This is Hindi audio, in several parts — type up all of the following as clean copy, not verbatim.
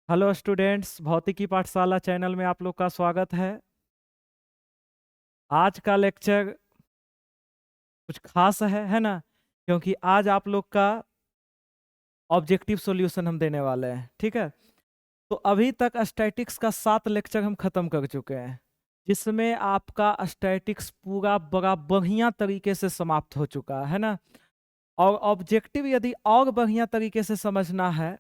हेलो स्टूडेंट्स, भौतिकी पाठशाला चैनल में आप लोग का स्वागत है। आज का लेक्चर कुछ खास है ना? क्योंकि आज आप लोग का ऑब्जेक्टिव सॉल्यूशन हम देने वाले हैं, ठीक है। तो अभी तक स्टैटिक्स का 7 लेक्चर हम खत्म कर चुके हैं, जिसमें आपका स्टैटिक्स पूरा बड़ा बढ़िया तरीके से समाप्त हो चुका है ना। और ऑब्जेक्टिव यदि और बढ़िया तरीके से समझना है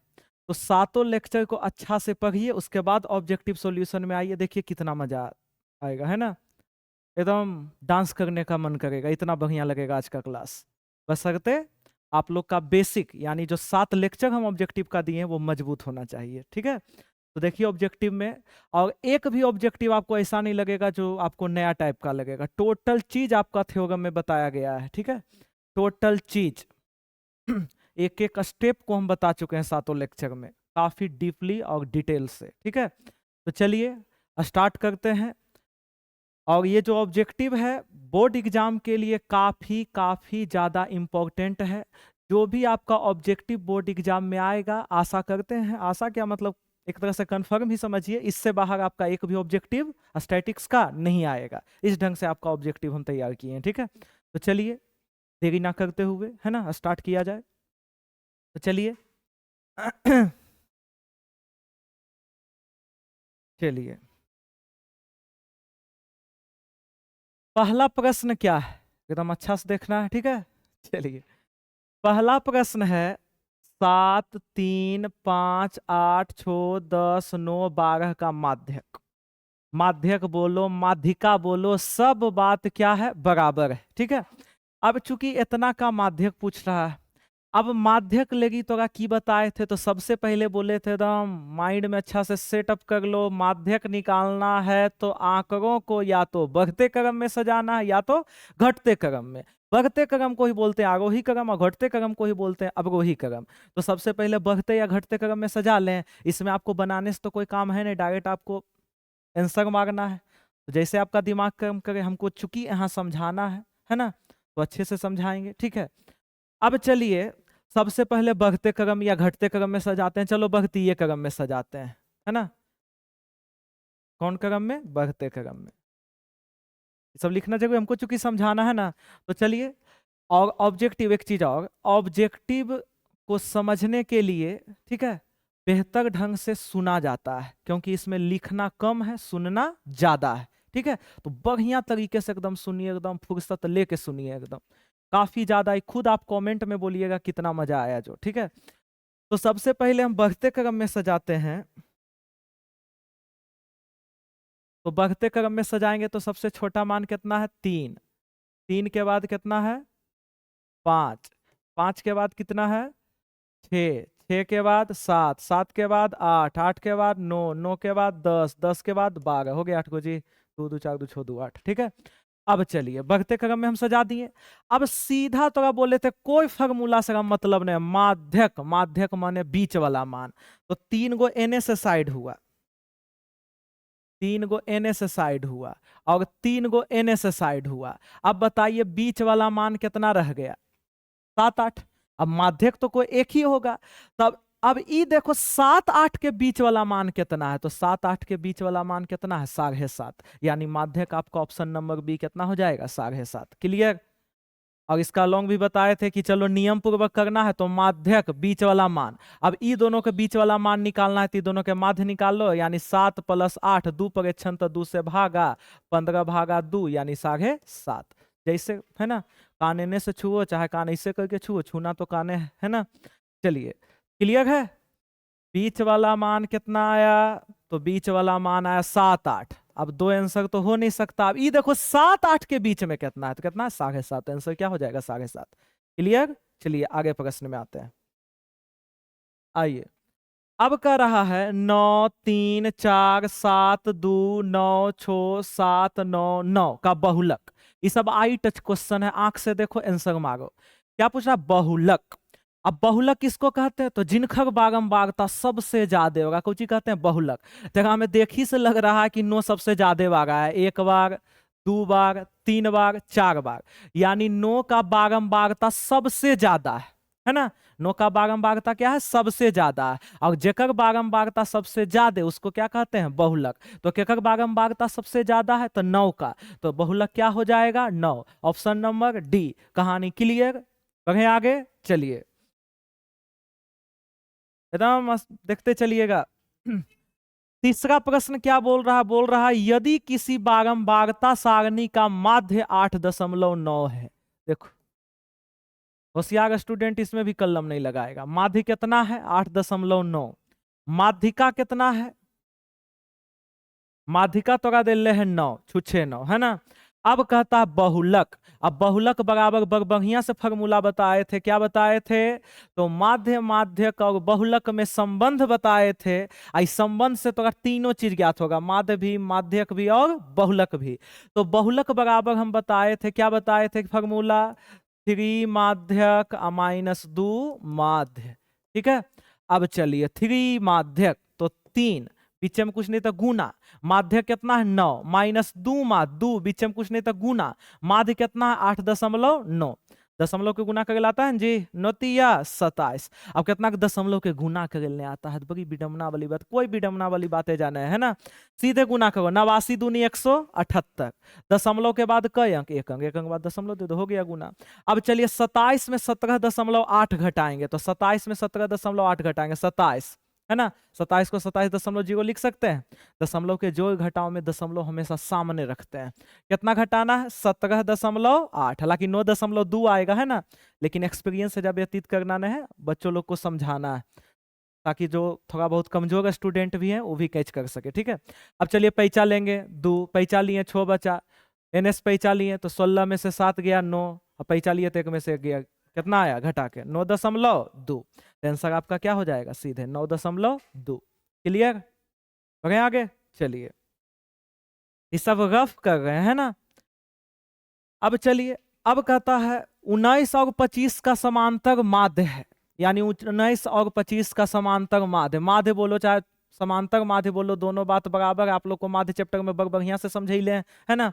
तो सातों लेक्चर को अच्छा से पढ़िए, उसके बाद ऑब्जेक्टिव सॉल्यूशन में आइए। देखिए कितना मजा आएगा, है ना। एकदम डांस करने का मन करेगा, इतना बढ़िया लगेगा आज का क्लास। बशर्ते आप लोग का बेसिक यानी जो 7 लेक्चर हम ऑब्जेक्टिव का दिए हैं वो मजबूत होना चाहिए, ठीक है। तो देखिए ऑब्जेक्टिव में, और एक भी ऑब्जेक्टिव आपको ऐसा नहीं लगेगा जो आपको नया टाइप का लगेगा। टोटल चीज आपका थ्योरम में बताया गया है, ठीक है। टोटल चीज एक एक स्टेप को हम बता चुके हैं सातों लेक्चर में, काफी डीपली और डिटेल से, ठीक है। तो चलिए स्टार्ट करते हैं। और ये जो ऑब्जेक्टिव है बोर्ड एग्जाम के लिए काफी काफी ज्यादा इम्पोर्टेंट है। जो भी आपका ऑब्जेक्टिव बोर्ड एग्जाम में आएगा, आशा करते हैं, आशा क्या मतलब एक तरह से कंफर्म ही समझिए, इससे बाहर आपका एक भी ऑब्जेक्टिव स्टैटिक्स का नहीं आएगा। इस ढंग से आपका ऑब्जेक्टिव हम तैयार किए हैं, ठीक है। तो चलिए देरी ना करते हुए, है ना, स्टार्ट किया जाए। तो चलिए चलिए पहला प्रश्न क्या है, एकदम अच्छा से देखना है, ठीक है। चलिए पहला प्रश्न है 7, 3, 5, 8, 6, 10, 9, 12 का माध्यक। माध्यक बोलो, माध्यिका बोलो, सब बात क्या है, बराबर है, ठीक है। अब चूंकि इतना का माध्यक पूछ रहा है, अब माध्यक लेगी तो की बताए थे, तो सबसे पहले बोले थे एकदम माइंड में अच्छा से सेटअप कर लो। माध्यक निकालना है तो आंकड़ों को या तो बढ़ते क्रम में सजाना है या तो घटते क्रम में। बढ़ते क्रम को ही बोलते हैं आरोही क्रम, और घटते क्रम को ही बोलते हैं अवरोही क्रम। तो सबसे पहले बढ़ते या घटते क्रम में सजा लें। इसमें आपको बनाने से तो कोई काम है नहीं, डायरेक्ट आपको आंसर मारना है। तो जैसे आपका दिमाग काम करे, हमको चूंकि यहाँ समझाना है ना, तो अच्छे से समझाएंगे, ठीक है। अब चलिए सबसे पहले बढ़ते क्रम या घटते क्रम में सजाते हैं। चलो बढ़ती ये क्रम में सजाते हैं, है ना। कौन क्रम में, बढ़ते क्रम में। सब लिखना जरूरी, हमको चूंकि समझाना है ना। तो चलिए, और ऑब्जेक्टिव एक चीज और, ऑब्जेक्टिव को समझने के लिए, ठीक है, बेहतर ढंग से सुना जाता है, क्योंकि इसमें लिखना कम है, सुनना ज्यादा है, ठीक है। तो बढ़िया तरीके से एकदम सुनिए, एकदम फुर्सत लेके सुनिए, एकदम काफी ज्यादा ही। खुद आप कमेंट में बोलिएगा कितना मजा आया जो, ठीक है। तो सबसे पहले हम बढ़ते क्रम में सजाते हैं। तो बढ़ते क्रम में सजाएंगे तो सबसे छोटा मान कितना है, 3। 3 के बाद कितना है, 5। 5 के बाद कितना है, 6। 6 के बाद 7। 7 के बाद 8। 8 के बाद 9। 9 के बाद 10। 10 के बाद 12। हो गया 8 को जी, 2 2 4 2 6 2 8, ठीक है। अब चलिए बढ़ते क्रम में हम सजा दिए। अब सीधा तो बोले थे कोई फॉर्मूला से मतलब नहीं, माध्यक। माध्यक माने बीच वाला मान। तो 3 गो एन से साइड हुआ, 3 गो एन से साइड हुआ, और 3 गो एन से साइड हुआ। अब बताइए बीच वाला मान कितना रह गया, 7 8। अब माध्यक तो कोई एक ही होगा। तब अब ई देखो 7 8 के बीच वाला मान कितना है, तो 7 8 के बीच वाला मान कितना है, 7.5। यानी माध्यक आपका ऑप्शन नंबर बी कितना हो जाएगा, 7.5। क्लियर। और इसका लॉन्ग भी बताए थे कि चलो नियम पूर्वक करना है तो माध्यक बीच वाला मान। अब ई दोनों के बीच वाला मान निकालना है, तो दोनों के माध्य निकाल लो। यानी 7 + 8, 2 पर छन तो 2 से भागा, 15 भागा 2 यानी 7.5। जैसे है ना, कान एने से छुओ चाहे कान ऐसे करके छुओ, छूना तो काने है ना। चलिए क्लियर है। बीच वाला मान कितना आया, तो बीच वाला मान आया 7 8। अब दो आंसर तो हो नहीं सकता। अब ये देखो 7 8 के बीच में कितना है, तो कितना है, 7.5। आंसर क्या हो जाएगा, 7.5। क्लियर। चलिए आगे प्रश्न में आते हैं। आइए अब कह रहा है 9 3 4 7 2 9 6 7 9 9 का बहुलक। ये सब आई टच क्वेश्चन है, आंख से देखो आंसर मांगो। क्या पूछ रहा, बहुलक। अब बहुलक किसको कहते हैं, तो जिनखर बारंबारता सबसे ज्यादा होगा, कुछ कहते हैं बहुलक। जगह हमें देखी से लग रहा है कि 9 सबसे ज्यादा बार है, 1 बार 2 बार 3 बार 4 बार, यानी 9 का बारंबारता सबसे ज्यादा है है ना। नो का बारंबारता क्या है, सबसे ज्यादा है, और जेकर बारंबारता सबसे ज्यादा उसको क्या कहते हैं, बहुलक। तो केकर बारंबारता सबसे ज्यादा है, तो 9 का, तो बहुलक क्या हो जाएगा, 9। Option number D. कहानी क्लियर। बढ़े आगे, चलिए एकदम देखते चलिएगा। तीसरा प्रश्न क्या बोल रहा है यदि किसी बारंबारता सारणी का माध्य 8.9 है। देखो होशियार स्टूडेंट इसमें भी कलम नहीं लगाएगा। माध्य कितना है, 8.9। माध्यिका कितना है, माध्यिका तोरा दे है 9, छुच्छे 9, है ना। अब कहता है बहुलक। अब बहुलक बराबर बढ़िया से फॉर्मूला बताए थे, क्या बताए थे, तो माध्य माध्यक और बहुलक में संबंध बताए थे। इस संबंध से तो तीनों चीज ज्ञात होगा, माध्य भी, माध्यक भी और बहुलक भी। तो बहुलक बराबर हम बताए थे, क्या बताए थे फॉर्मूला, 3 माध्यक -2 माध्य। ठीक है। अब चलिए 3 माध्यक तो 3, पीछे में कुछ नहीं तो गुना, माध्य कितना है 9, -2 माध्य 2, बीच में कुछ नहीं तो गुना, माध्य कितना है 8.9, दशमलव के गुना करे लाता है जी, 9×27। अब कितना दशमलव के गुना करने आता है, तो बड़ी विडम्बना वाली बात, कोई विडम्बना वाली बातें जाने है ना, सीधे गुना करो, 89 दूनी 178, दशमलव के बाद कई अंक, एक अंक, एक अंक बाद दशमलव दे दो, हो गया गुना। अब चलिए 27 में 17.8 घटाएंगे, तो 27 में 17.8 घटाएंगे 27, है ना। 27 को 27.0 लिख सकते हैं। दशमलव के जोड़ घटाओ में दशमलव हमेशा सामने रखते हैं। कितना घटाना है, 17.8, हालांकि 9.2 आएगा, है ना, लेकिन एक्सपीरियंस से जब व्यतीत करना नहीं है, बच्चों लोग को समझाना है, ताकि जो थोड़ा बहुत कमजोर स्टूडेंट भी हैं वो भी कैच कर सके। ठीक है। अब चलिए पैचा लेंगे, 2 पैचा लिए 6 बचा, NS पैचा लिए तो 16 में से 7 गया 9, और पैचा लिए तो 1 में से गया, कितना आया घटा के 9.2। आंसर आपका क्या हो जाएगा, सीधे 9.2। क्लियर। बढ़े आगे, चलिए ये सब रफ कर रहे हैं ना। अब चलिए, अब कहता है 19 और 25 का समांतर माध्य है, यानी 19 और 25 का समांतर माध्य, माध्य बोलो चाहे समांतर माध्य बोलो, दोनों बात बराबर। आप लोग को माध्य चैप्टर में बढ़िया से समझ ले, है ना।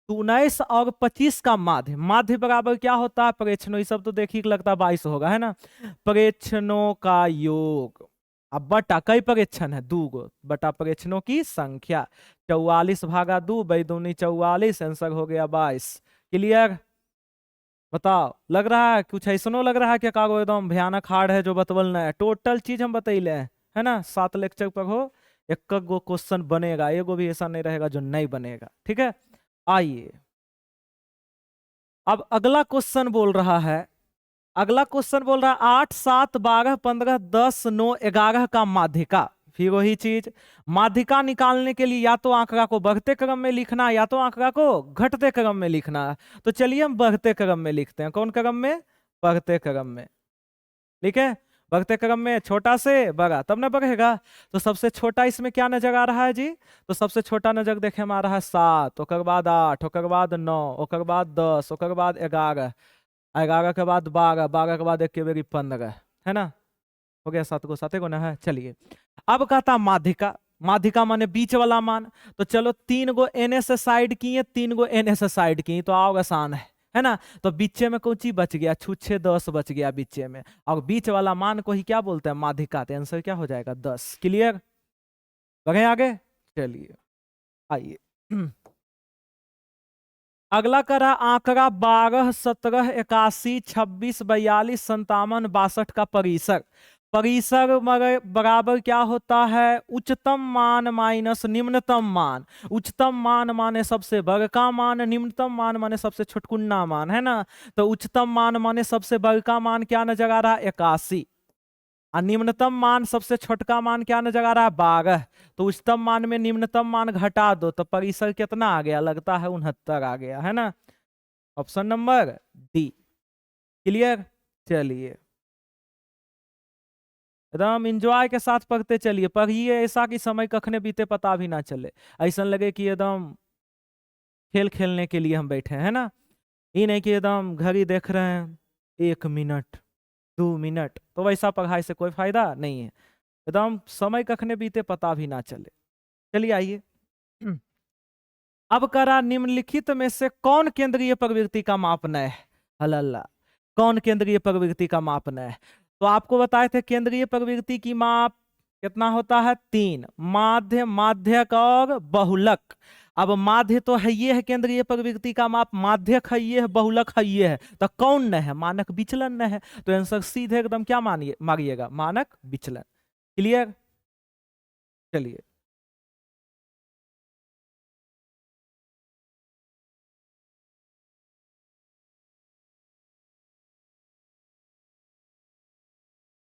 तो 19 और 25 का माध्य, माध्य बराबर क्या होता है, प्रेक्षणों, ये सब तो देखिए लगता है 22 होगा, है ना, प्रेक्षणों का योग। अब बटा कई प्रेक्षण है, 2 गो, बटा प्रेक्षणों की संख्या, 44 भागा 2, 2 दूनी 44, आंसर हो गया 22। क्लियर। बताओ, लग रहा है कुछ ऐसा लग रहा है कि कागो एकदम भयानक हार्ड है जो बतवल ना है, टोटल चीज हम बतैले हैं, है ना। 7 लेक्चर पर हो, एक गो क्वेश्चन बनेगा, एगो भी ऐसा नहीं रहेगा जो नहीं बनेगा। ठीक है। आइए अब अगला क्वेश्चन बोल रहा है, अगला क्वेश्चन बोल रहा है 8, 7, 12, 15, 10, 9, 11 का माध्यिका। फिर वही चीज, माध्यिका निकालने के लिए या तो आंकड़ा को बढ़ते क्रम में लिखना है, या तो आंकड़ा को घटते क्रम में लिखना है। तो चलिए हम बढ़ते क्रम में लिखते हैं। कौन क्रम में, बढ़ते क्रम में। ठीक है, बढ़ते क्रम में छोटा से बड़ा तब ना बढ़ेगा। तो सबसे छोटा इसमें क्या नजर आ रहा है जी, तो सबसे छोटा नजर देखे में आ रहा है 7, ओकर बाद 8, ओकर बाद 9, ओकर बाद 10, ओकर बाद 11, 11 के बाद 12, 12 के बाद 1 के बेरी 15, है ना, हो गया 7 को, 7 को ना है। चलिए अब कहता माध्यिका, माध्यिका माने बीच वाला मान। तो चलो 3 गो NS साइड किए, 3 गो NS साइड किए, तो आओ आसान है ना। तो बीचे में कौन चीज बच गया, छुच्छे 10 बच गया बीचे में, और बीच वाला मान को ही क्या बोलते हैं, माध्यिका। तो आंसर क्या हो जाएगा, 10। क्लियर। बढ़े आगे, चलिए आइए अगला करा आंकड़ा 12, 17, 81, 26, 42, 57, 62 का परिसर। परिसर बराबर क्या होता है, उच्चतम मान माइनस निम्नतम मान। उच्चतम मान माने सबसे बड़का मान, निम्नतम मान माने सबसे छुटकुन्ना मान, है ना। तो उच्चतम मान माने सबसे बड़का मान क्या नजर आ रहा है, 81, और निम्नतम मान सबसे छोटका मान क्या नजर आ रहा है, 12। तो उच्चतम मान में निम्नतम मान घटा दो तो परिसर कितना आ गया, लगता है 69 आ गया, है ना। Option number D. क्लियर। चलिए एकदम इंजॉय के साथ पढ़ते चलिए, पढ़िए ऐसा कि समय कखने बीते पता भी ना चले, ऐसा लगे कि एकदम खेल खेलने के लिए हम बैठे हैं ना। ये नहीं कि एकदम घड़ी देख रहे हैं 1 मिनट 2 मिनट, तो वैसा पढ़ाई से कोई फायदा नहीं है। एकदम समय कखने बीते पता भी ना चले। चलिए आइए अब करा निम्नलिखित में से कौन केंद्रीय प्रवृत्ति का मापन है, हल्ला कौन केंद्रीय प्रवृत्ति का मापन है? तो आपको बताए थे केंद्रीय प्रवृत्ति की माप कितना होता है? 3। माध्य, माध्यक और बहुलक। अब माध्य तो है, ये है केंद्रीय प्रवृत्ति का माप, माध्यक है ये है, बहुलक है ये है, तो कौन न है? मानक विचलन न है। तो आंसर सीधे एकदम क्या मारिएगा? मानक विचलन। क्लियर? चलिए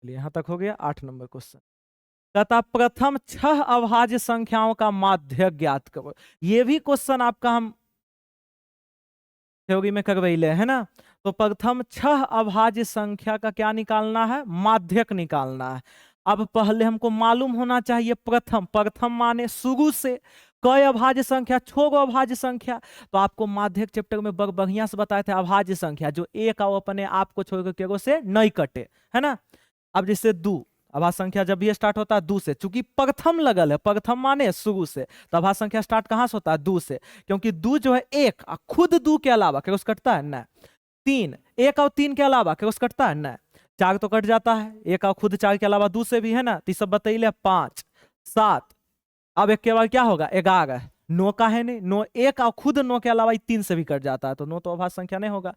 यहां तक हो गया। 8 नंबर क्वेश्चन कहता प्रथम 6 अभाज्य संख्याओं का माध्य ज्ञात करो। ये भी क्वेश्चन आपका हम थ्योरी में करवैले है ना। तो प्रथम 6 अभाज्य संख्या का क्या निकालना है? माध्यक निकालना है। अब पहले हमको मालूम होना चाहिए प्रथम, प्रथम माने शुरू से, कई अभाज्य संख्या, छोगो अभाज्य संख्या। तो आपको माध्यक चैप्टर में बढ़िया से बताए थे अभाज्य संख्या जो एक और अपने आप को छोड़ के से नहीं कटे, है ना। अब जैसे 2 अभाज्य संख्या जब भी स्टार्ट होता है 2 से, चूंकि प्रथम लगल है, प्रथम माने शुरू से, तो अभाज्य संख्या स्टार्ट कहां से होता है? 2 से, क्योंकि 2 जो है एक, खुद 2 के अलावा क्या कटता है? न। 3 एक और 3 के अलावा क्या कटता है? न। 4 तो कट जाता है, एक और खुद 4 के अलावा 2 से भी, है ना। तो सब बतैले 5 7। अब एक के बाद क्या होगा? 11। 9 का है नहीं, 9 एक और खुद 9 के अलावा 3 से भी कट जाता है, तो 9 तो अभाज्य संख्या नहीं होगा।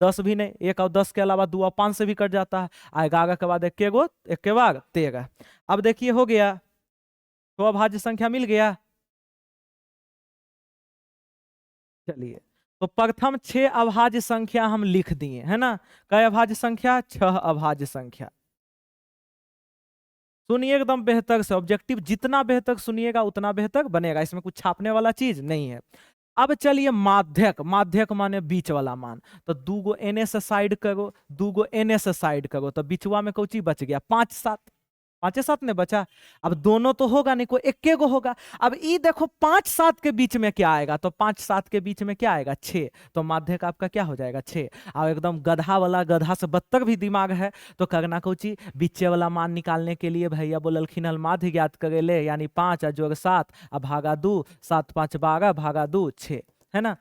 10 भी नहीं, एक और 10 के अलावा 2 और 5 से भी कट जाता है। 11 के बाद एक के बाद 13। अब देखिए हो गया, तो अभाज्य संख्या मिल गया। चलिए तो प्रथम 6 अभाज्य संख्या हम लिख दिए, है ना। कई अभाज्य संख्या? 6 अभाज्य संख्या। सुनिए एकदम बेहतर से, ऑब्जेक्टिव जितना बेहतर सुनिएगा उतना बेहतर बनेगा, इसमें कुछ छापने वाला चीज नहीं है। अब चलिए माध्यक, माध्यक माने बीच वाला मान। तो 2 गो एन से साइड करो, 2 गो एन से साइड करो, तो बीचवा में कौची बच गया? 5 7, 5 7 ने बचा। अब दोनों तो होगा नहीं, कोई एक गो होगा। अब ये देखो 5 7 के बीच में क्या आएगा? तो 5 7 के बीच में क्या आएगा? 6। तो माध्यक आपका क्या हो जाएगा? 6। अब एकदम गधा वाला, गधा से बदतर भी दिमाग है, तो करना कौची? बीचे वाला मान निकालने के लिए भैया बोललखिन हल माध्य ज्ञात करे ले, यानी 5 जोड़ 7 अब भागा 2, 7 5 12 भागा 2 6, है ना।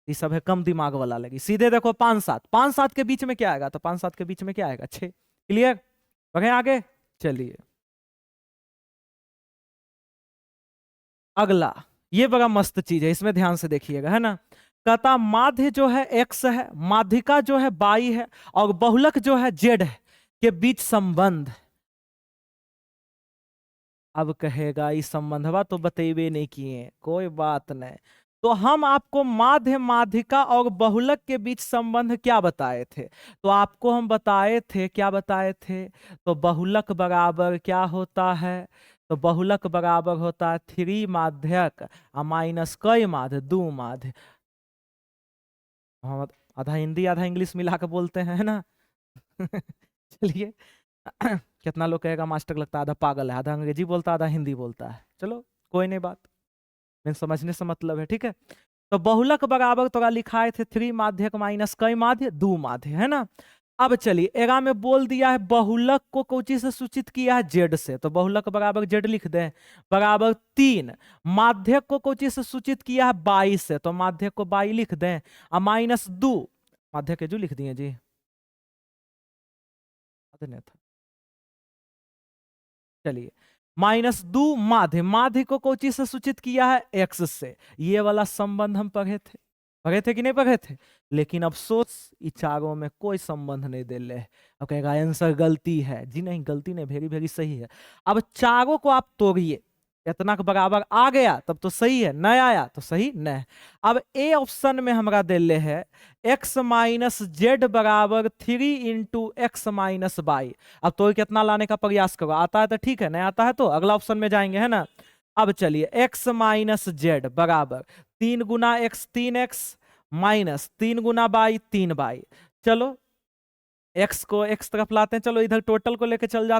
ये सब है कम दिमाग वाला लगी। सीधे देखो 5 7, 5 7 के बीच में क्या आएगा? तो 5 7 के बीच में क्या आएगा? 6। क्लियर? बढ़े आगे। चलिए अगला, ये बड़ा मस्त चीज है, इसमें ध्यान से देखिएगा, है ना। कहता माध्य जो है x है, माध्यिका जो है y है, और बहुलक जो है z है, के बीच संबंध। अब कहेगा इस संबंधवा तो बतेबे नहीं किए, कोई बात नहीं। तो हम आपको माध्य, माध्यिका और बहुलक के बीच संबंध क्या बताए थे? तो आपको हम बताए थे, क्या बताए थे? तो बहुलक बराबर क्या होता है? तो बहुलक बराबर होता है 3 माध्यक माइनस कई माध्य? 2 माध्य। हम आधा हिंदी आधा इंग्लिश मिला के बोलते हैं, है ना। चलिए कितना लोग कहेगा मास्टर लगता है आधा पागल है, आधा अंग्रेजी बोलता है आधा हिंदी बोलता है। चलो कोई नहीं बात, मैं समझने से मतलब है, ठीक है। तो बहुलक बराबर तो लिखाए थे 3 माध्यक माइनस कई माध्य? 2 माध्य, है ना। अब चलिए एगा में बोल दिया है बहुलक को कौची से सूचित किया है? जेड से, तो बहुलक बराबर जेड लिख दें, बराबर 3। माध्यक को कौची से सूचित किया है? 22 से, तो माध्यक को 22 लिख दें, और माइनस 2 माध्यक के जो लिख दिए जी, नहीं था। चलिए -2 माध्य, माध्य को कौची से सूचित किया है? x से। ये वाला संबंध हम पढ़े थे कि नहीं पढ़े थे? लेकिन अफसोस इन चारों में कोई संबंध नहीं दे ले। अब कहेगा आंसर गलती है, जी नहीं गलती नहीं, वेरी वेरी सही है। अब चारों को आप तोड़िए, इतना के बराबर आ गया तब तो सही है, नहीं आया तो सही नहीं। अब ए ऑप्शन में हमरा दिले है x माइनस जेड बराबर 3 इंटू एक्स माइनस वाई। अब तो कितना लाने का प्रयास करो, आता है तो ठीक है, नहीं आता है तो अगला ऑप्शन में जाएंगे, है ना। अब चलिए x माइनस जेड बराबर 3 गुना एक्स 3x माइनस 3 गुना वाई 3y। चलो x को x तरफ लाते हैं, चलो इधर टोटल को लेके चल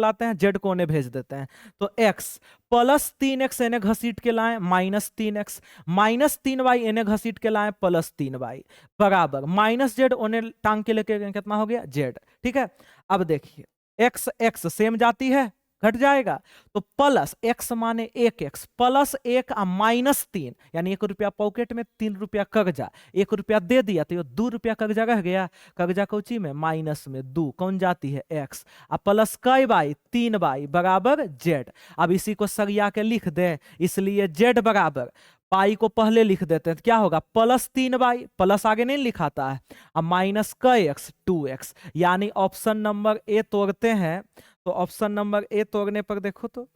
आते हैं, z को उन्हें भेज देते हैं। तो x प्लस 3x इन्हें घसीट के लाएं माइनस 3x माइनस 3y इन्हें घसीट के लाएं प्लस 3y बराबर माइनस z उन्हें टांग के लेके कितना हो गया? z। ठीक है। अब देखिए x x सेम जाती है, घट जाएगा। तो प्लस एक्स माने 1x प्लस 1 और माइनस 3 यानी 1 रुपया पॉकेट में 3 रुपया कर्जा, 1 रुपया दे दिया तो ये 2 रुपया कर्जा रह गया, कर्जा कौची में माइनस में 2 कौन जाती है x, और प्लस कई बाई 3 बाई बराबर z। अब इसी को सरिया के लिख दे, इसलिए z बराबर पाई को पहले लिख देते हैं तो क्या होगा प्लस 3 बाई, प्लस आगे नहीं लिखाता है, अब माइनस कई x 2x, यानी ऑप्शन नंबर ए तोड़ते हैं। तो ऑप्शन नंबर ए तोड़ने पर देखो तो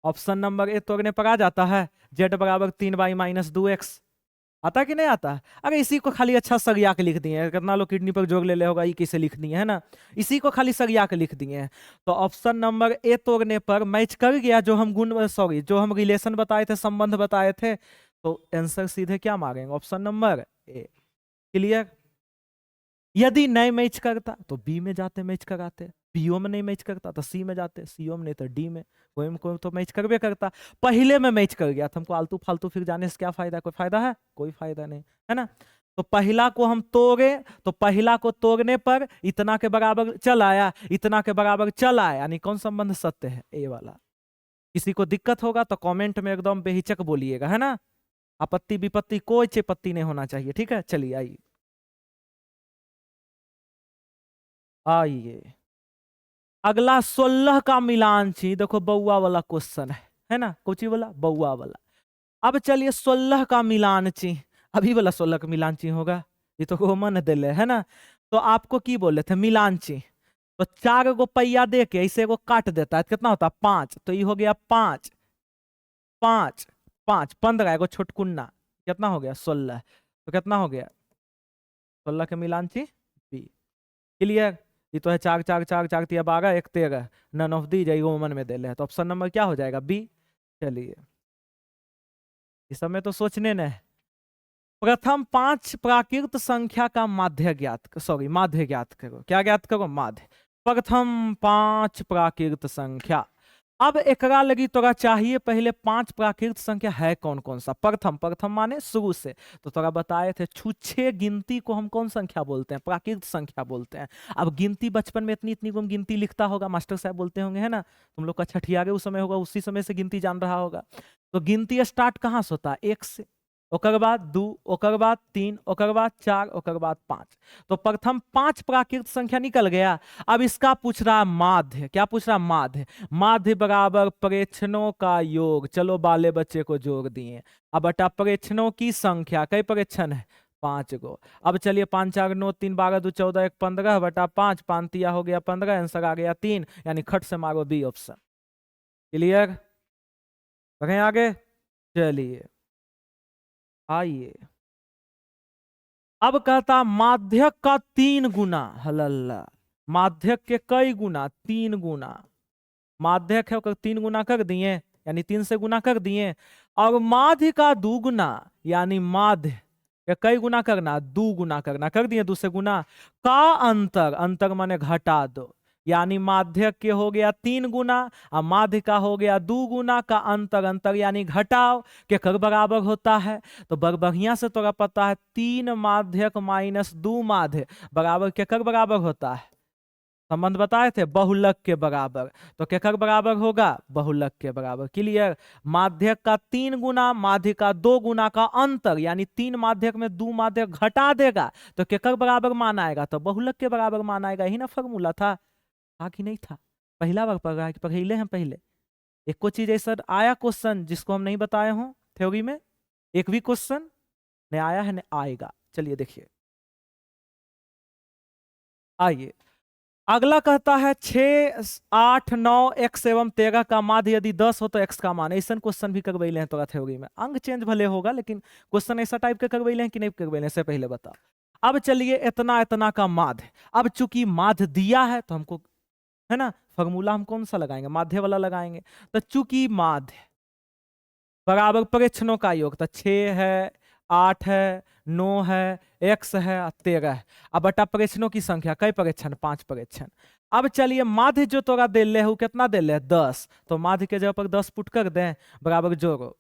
ऑप्शन नंबर ए तोड़ने पर आ जाता है z बराबर 3 बाई माइनस 2x, आता कि नहीं आता। अरे इसी को खाली अच्छा सरिया के लिख दिए, कितना लोग किडनी पर जोर ले ले होगा, ये कैसे लिख दिए है ना, इसी को खाली सरिया के लिख दिए हैं। तो ऑप्शन नंबर ए तोड़ने पर मैच कर गया जो हम गुण सॉरी जो हम रिलेशन बताए थे, संबंध बताए थे, तो आंसर सीधे क्या मारेंगे ऑप्शन नंबर ए। क्लियर। यदि नहीं मैच करता तो बी में जाते मैच कराते, बीओ में नहीं मैच करता तो सी में जाते, सीओ में नहीं तो डी में, कोई में कोई तो मैच करबे करता। पहले में मैच कर गया तो हमको आलतू फालतू फिर जाने से क्या फायदा, कोई फायदा है, कोई फायदा नहीं है ना। तो पहला को हम तोड़े, तो पहला को तोड़ने पर इतना के बराबर चल आया, इतना के बराबर चल आया, यानी कौन संबंध सत्य है, ए वाला। किसी को दिक्कत होगा तो कमेंट में एकदम बेहिचक बोलिएगा, है ना। आपत्ति विपत्ति कोई चेपत्ती नहीं होना चाहिए, ठीक है। चलिए आइए आइए अगला 16 का मिलान ची, देखो बउआ वाला क्वेश्चन है ना, कोची वाला बउआ वाला। अब चलिए 16 का मिलान ची, अभी वाला 16 का मिलान ची होगा, ये तो कॉमन दिले है ना। तो आपको की बोले थे मिलान ची, तो 4 गो पहिया दे के ऐसे को काट देता है, कितना होता है 5, तो ये हो गया 5 5 5 15, एगो छोटकुन्ना, कितना हो गया 16, तो कितना हो गया 16 के मिलान ची बी। क्लियर। ये तो है 4 4 4 4 3 12 1 13, नन ऑफ दी जाइए वोमन में दे ले, तो ऑप्शन नंबर क्या हो जाएगा बी। चलिए इस समय तो सोचने न है। प्रथम 5 प्राकृत संख्या का माध्य ज्ञात, सॉरी माध्य ज्ञात करो, क्या ज्ञात करो माध्य। प्रथम 5 प्राकृत संख्या, अब एकरा लगी तोरा चाहिए पहले 5 प्राकृत संख्या है कौन कौन सा। प्रथम, प्रथम माने शुरू से, तो तोरा बताए थे छुच्छे गिनती को हम कौन संख्या बोलते हैं, प्राकृत संख्या बोलते हैं। अब गिनती बचपन में इतनी इतनी को हम गिनती लिखता होगा, मास्टर साहब बोलते होंगे है ना, तुम लोग का छठियारे उस समय होगा, उसी समय से गिनती जान रहा होगा। तो गिनती स्टार्ट कहाँ से होता है 1 से, ओकर बाद 2, ओकर बाद 3, ओकर बाद 4, ओकर बाद 5। तो प्रथम 5 प्राकृत संख्या निकल गया। अब इसका पूछ रहा माध्य, क्या पूछ रहा माध्य, माध्य बराबर प्रेक्षणों का योग, चलो बाले बच्चे को जोड़ दिए। अब बटा प्रेक्षणों की संख्या, कई प्रेक्षण है 5 गो। अब चलिए 5 4 9 3 12 2 14 1 15 बटा 5, 5 तिया हो गया 15, आंसर आ गया 3, यानी खट से मारो बी ऑप्शन। क्लियर, बढ़े आगे। चलिए आइए अब कहता माध्यक का 3 गुना, हलल्ला माध्यक के कई गुना, 3 गुना, माध्यक है 3 गुना कर दिए, यानी 3 से गुना कर दिए, और माध्य का 2 गुना, यानी माध्य कई गुना करना, 2 गुना करना, कर दिए 2 से गुना, का अंतर, अंतर माने घटा दो, यानी माध्यक के हो गया 3 गुना और माध्य का हो गया 2 गुना का अंतर, अंतर यानी घटाव के कर बराबर होता है। तो बढ़िया से तोरा पता है 3 माध्यक माइनस 2 माध्य बराबर के कर बराबर होता है, संबंध बताए थे बहुलक के बराबर, तो केकर बराबर होगा बहुलक के बराबर। क्लियर। माध्यक का 3 गुना माध्य का 2 गुना का अंतर, यानी 3 माध्यक में 2 माध्यक घटा देगा तो केकर बराबर मान आएगा, तो बहुलक के बराबर मान आएगा। यही ना फॉर्मूला था कि नहीं था, पहला बार पढ़ रहा है कि पढ़ेले हैं पहले। एक को चीज ऐसा आया क्वेश्चन जिसको हम नहीं बताए हों थ्योरी में, एक भी क्वेश्चन नहीं आया है, नहीं आएगा। चलिए देखिए आइए अगला कहता है 6 8 9 x एवं 13 का माध्य यदि 10 हो तो x का मान। ऐसा क्वेश्चन भी करवैले हैं तोरा थ्योरी में, अंग चेंज भले होगा लेकिन क्वेश्चन ऐसा टाइप के करवैले हैं कि नहीं करवैले से पहले बता। अब चलिए इतना इतना का माध्य, अब चूंकि माध्य दिया है तो हमको है ना फॉर्मूला हम कौन सा लगाएंगे, माध्य वाला लगाएंगे। तो चूंकि माध्य बराबर प्रेक्षणों का योग, तो 6 है 8 है 9 है x है 13 है। अब बटा प्रेक्षणों की संख्या, कई प्रेक्षण 5 प्रेक्षण। अब चलिए माध्य जो तोरा दे ले कितना दे ले 10, तो माध्य के जगह पर 10 पुट कर दें बराबर जोड़ो।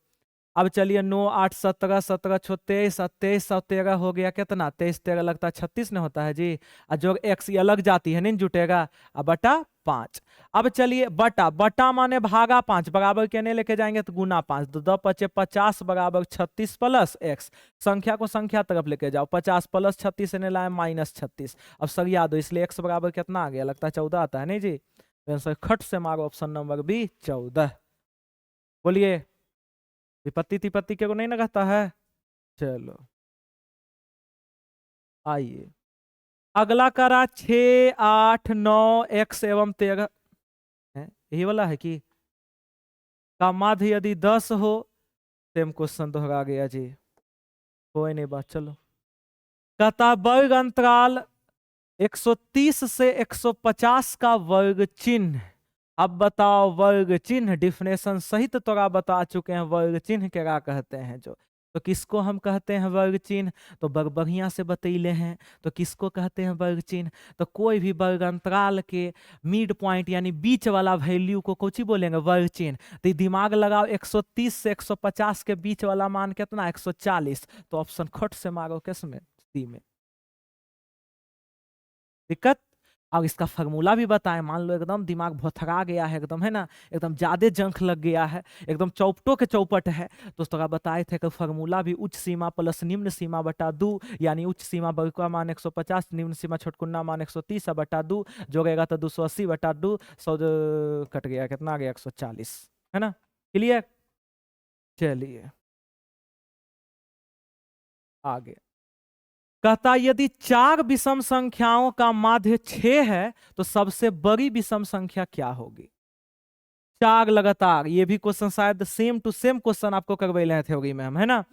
अब चलिए 9 8 17 17 6 23 23 और 13 हो गया कितना 23 13 लगता है 36 नहीं होता है जी। और जो x ये अलग जाती है नहीं जुटेगा। अब बटा 5। अब चलिए बटा बटा माने भागा 5 बराबर के नहीं लेके जाएंगे तो गुना 5 तो 10 पचे 50 बराबर 36 प्लस x। संख्या को संख्या तरफ लेके जाओ 50 प्लस 36 ने लाए माइनस 36। अब सर याद हो इसलिए x बराबर कितना आ गया लगता है 14 आता है नहीं जी। तो खट से मारो ऑप्शन नंबर बी 14। बोलिए विपत्ति तिपत्ति के को नहीं ना कहता है। चलो आइए अगला करा 6 8 9 x एवं 13 यही वाला है कि का माध्य यदि 10 हो। सेम क्वेश्चन दोहरा गया जी। कोई नहीं बात चलो। कहता वर्ग अंतराल 130 से 150 का वर्ग चिन्ह। अब बताओ वर्ग चिन्ह डिफिनेशन सहित तो आप बता चुके हैं वर्ग चिन्ह क्या कहते हैं जो। तो किसको हम कहते हैं वर्ग चिन्ह तो बढ़िया से बतैले हैं। तो किसको कहते हैं वर्ग चिन्ह तो कोई भी वर्ग अंतराल के मिड पॉइंट यानी बीच वाला वैल्यू को कुछ ही बोलेंगे वर्ग चिन्ह। तो दिमाग लगाओ 130 से 150 के बीच वाला मान कितना 140। तो ऑप्शन खट से मारो किसमें सी में। दिक्कत। अब इसका फॉर्मूला भी बताएं मान लो एकदम दिमाग भोथरा गया है एकदम है ना एकदम ज्यादा जंख लग गया है एकदम चौपटों के चौपट है। तो उसका बताए थे कि फॉर्मूला भी उच्च सीमा प्लस निम्न सीमा बटा 2 यानी उच्च सीमा बड़का मान 150 निम्न सीमा छोटकुन्ना मान 130 बटा 2 जोड़ेगा तो 280 बटा 2 100 कट गया कितना आ गया 140 है ना। क्लियर। चलिए आगे कहता यदि 4 विषम संख्याओं का माध्य 6 है तो सबसे बड़ी विषम संख्या क्या होगी। 4 लगातार ये भी क्वेश्चन शायद सेम टू सेम क्वेश्चन आपको करवैले थे थ्योरी में हम है ना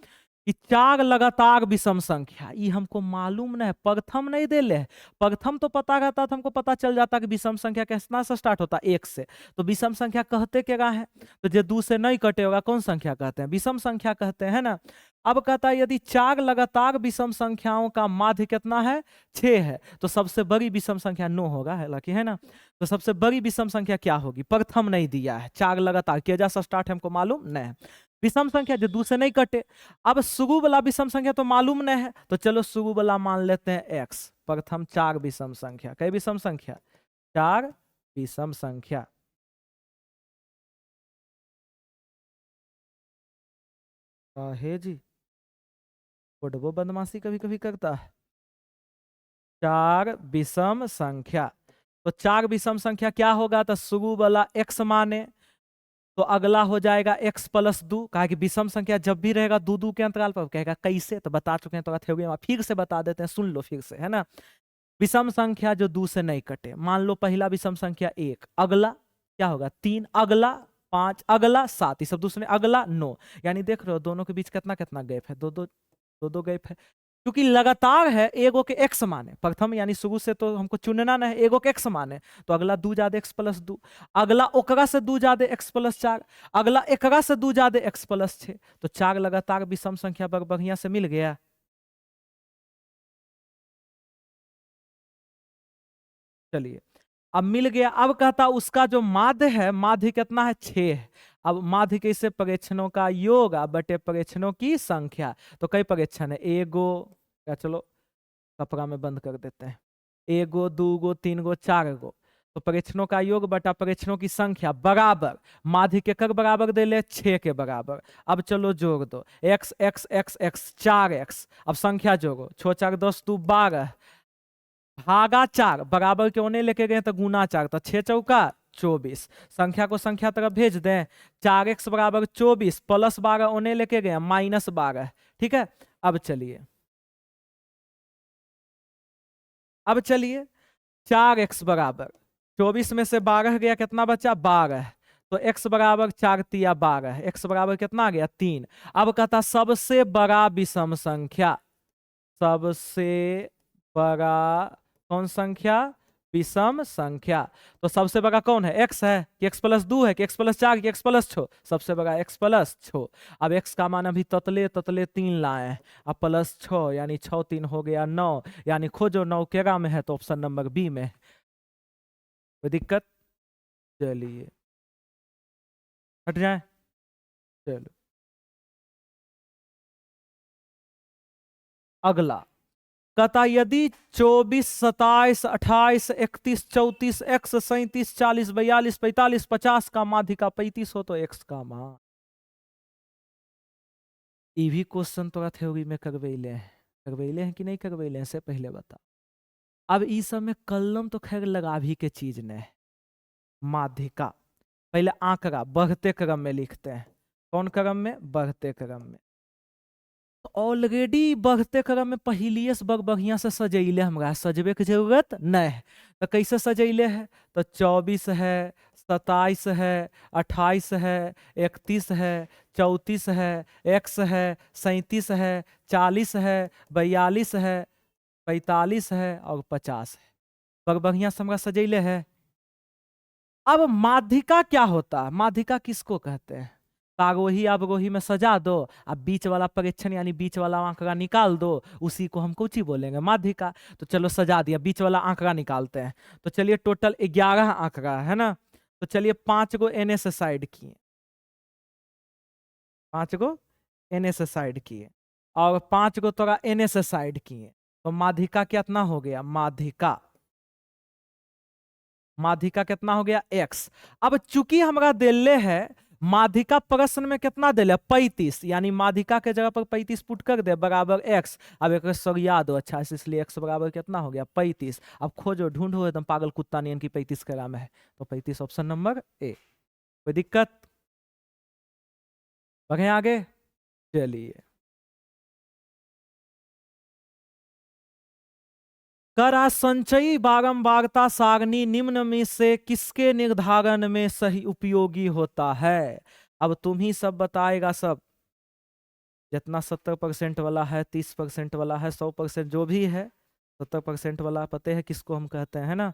कि 4 लगातार विषम संख्या ये हमको मालूम नहीं प्रथम नहीं दे ले। प्रथम तो पता रहता तो हमको पता चल जाता कि विषम संख्या कितना से स्टार्ट होता 1 से। तो विषम संख्या कहते क्या है तो जो 2 से नहीं कटे होगा कौन संख्या कहते हैं विषम संख्या कहते हैं ना। अब कहता है यदि 4 लगातार विषम संख्याओं का माध्य कितना है 6 है तो सबसे बड़ी विषम संख्या 9 होगा हालांकि है ना। तो सबसे बड़ी विषम संख्या क्या होगी प्रथम नहीं दिया है 4 लगातार केजा से स्टार्ट हमको मालूम नहीं है। विषम संख्या जो 2 से नहीं कटे। अब शुरू वाला विषम संख्या तो मालूम नहीं है तो चलो शुरू वाला मान लेते हैं x। प्रथम 4 विषम संख्या कई विषम संख्या 4 विषम संख्या। हे जी वो बदमाशी कभी कभी करता है। 4 विषम संख्या तो 4 विषम संख्या क्या होगा तो शुरू वाला x माने तो अगला हो जाएगा x प्लस 2 कहा कि विषम संख्या जब भी रहेगा 2 2 के अंतराल पर कहेगा कैसे तो बता चुके हैं तो थ्योरी में फिर से बता देते हैं सुन लो फिर से है ना। विषम संख्या जो 2 से नहीं कटे मान लो पहला विषम संख्या 1 अगला क्या होगा 3 अगला 5 अगला 7 ये सब दूसरे अगला 9 यानी देख रहे हो दोनों के बीच कितना कितना गैप है दो गैप है। क्योंकि लगातार है एगो के x माने प्रथम यानी शुरू से तो हमको चुनना नहीं एगो के x माने तो अगला 2 ज्यादा x प्लस 2 अगला ओकरा से 2 ज्यादा x प्लस 4 अगला एकरा से 2 ज्यादा x प्लस 6 तो 4 लगातार विषम संख्या बढ़िया से मिल गया। चलिए अब मिल गया अब कहता उसका जो माध्य है माध्य कितना है 6 है। अब माध्य कैसे परीक्षणों का योग बटे परीक्षणों की संख्या तो कई परीक्षण है एगो या चलो कपड़ा में बंद कर देते हैं 1 गो 2 गो 3 गो 4 गो तो परीक्षणों का योग बटा परीक्षणों की संख्या बराबर माध्य के कर बराबर दे ले 6 के बराबर। अब चलो जोड़ दो x x x x 4x अब संख्या जोड़ो 6 4 10 2 12 भागा 4 बराबर के ओने लेके गए तो गुना 4 तो 6 चौका 24 संख्या को संख्या तरफ भेज दें 4x बराबर 24 प्लस 12 ओने लेके गए माइनस 12 ठीक है। अब चलिए 4x बराबर 24 में से 12 गया कितना बचा 12 तो x बराबर 4 तिया 12 x बराबर कितना आ गया 3। अब कहता सबसे बड़ा विषम संख्या सबसे बड़ा कौन संख्या विषम संख्या तो सबसे बड़ा कौन है x है कि x प्लस 2 है कि x प्लस 4 कि x प्लस 6 सबसे बड़ा x प्लस 6। अब x का मान अभी ततले ततले 3 लाए अब प्लस 6 यानी 6 3 हो गया 9 यानी खोजो 9 केगा में है तो ऑप्शन नंबर बी में। कोई दिक्कत। चलिए हट जाए चलो अगला कहता यदि 24, 27, 28, 31, 34, x 37, 40, 42, 45, 50 का माध्यिका 35 हो तो x का मान। ये भी क्वेश्चन तो थ्योरी में करवेले हैं कि नहीं करवेले हैं से पहले बता। अब इस सब में कलम तो खैर लगा भी के चीज ने माध्यिका पहले आंकड़ा बढ़ते क्रम में लिखते हैं। कौन क्रम में? बढ़ते क्रम में। ऑलरेडी बढ़ते क्रम में पहलिए से बढ़िया से सजैले हमरा सजबे के जरूरत नहीं है। तो कैसे सजैले है? तो 24 है, 27 है, 28 है, 31 है, 34 है, x है, 37 है, 40 है, 42 है, 45 है और 50 है। बड़ बढ़िया से हमरा सजैले है। अब माध्यिका क्या होता है? माध्यिका किसको कहते हैं? तारोही अवरोही में सजा दो, अब बीच वाला परीक्षण यानी बीच वाला आंकड़ा निकाल दो, उसी को हम कुछ ही बोलेंगे माध्यिका। तो चलो सजा दिया, बीच वाला आंकड़ा निकालते हैं। तो चलिए टोटल 11 आंकड़ा है ना। तो चलिए 5 गो एन से साइड किए, 5 गो एन से साइड किए और 5 गो तोरा एन से साइड किए। तो माध्यिका कितना हो गया? माध्यिका कितना हो गया? x। अब चूंकि हमरा दिले है माध्यिका प्रश्न में कितना दिले? 35, यानी माध्यिका के जगह पर 35 पुट कर दे बराबर x। अब एक सरिया दो अच्छा से, इसलिए x बराबर कितना हो गया? 35। अब खोजो ढूंढो एकदम पागल कुत्ता नियन की 35 के ग्राम है। तो 35 ऑप्शन नंबर ए। कोई दिक्कत? बढ़े आगे चलिए। करा संचयी बारंबारता सारणी निम्न में से किसके निर्धारण में सही उपयोगी होता है? अब तुम ही सब बताएगा सब, जितना 70% वाला है, 30% वाला है, 100% जो भी है, 70% वाला पते है किसको हम कहते हैं ना।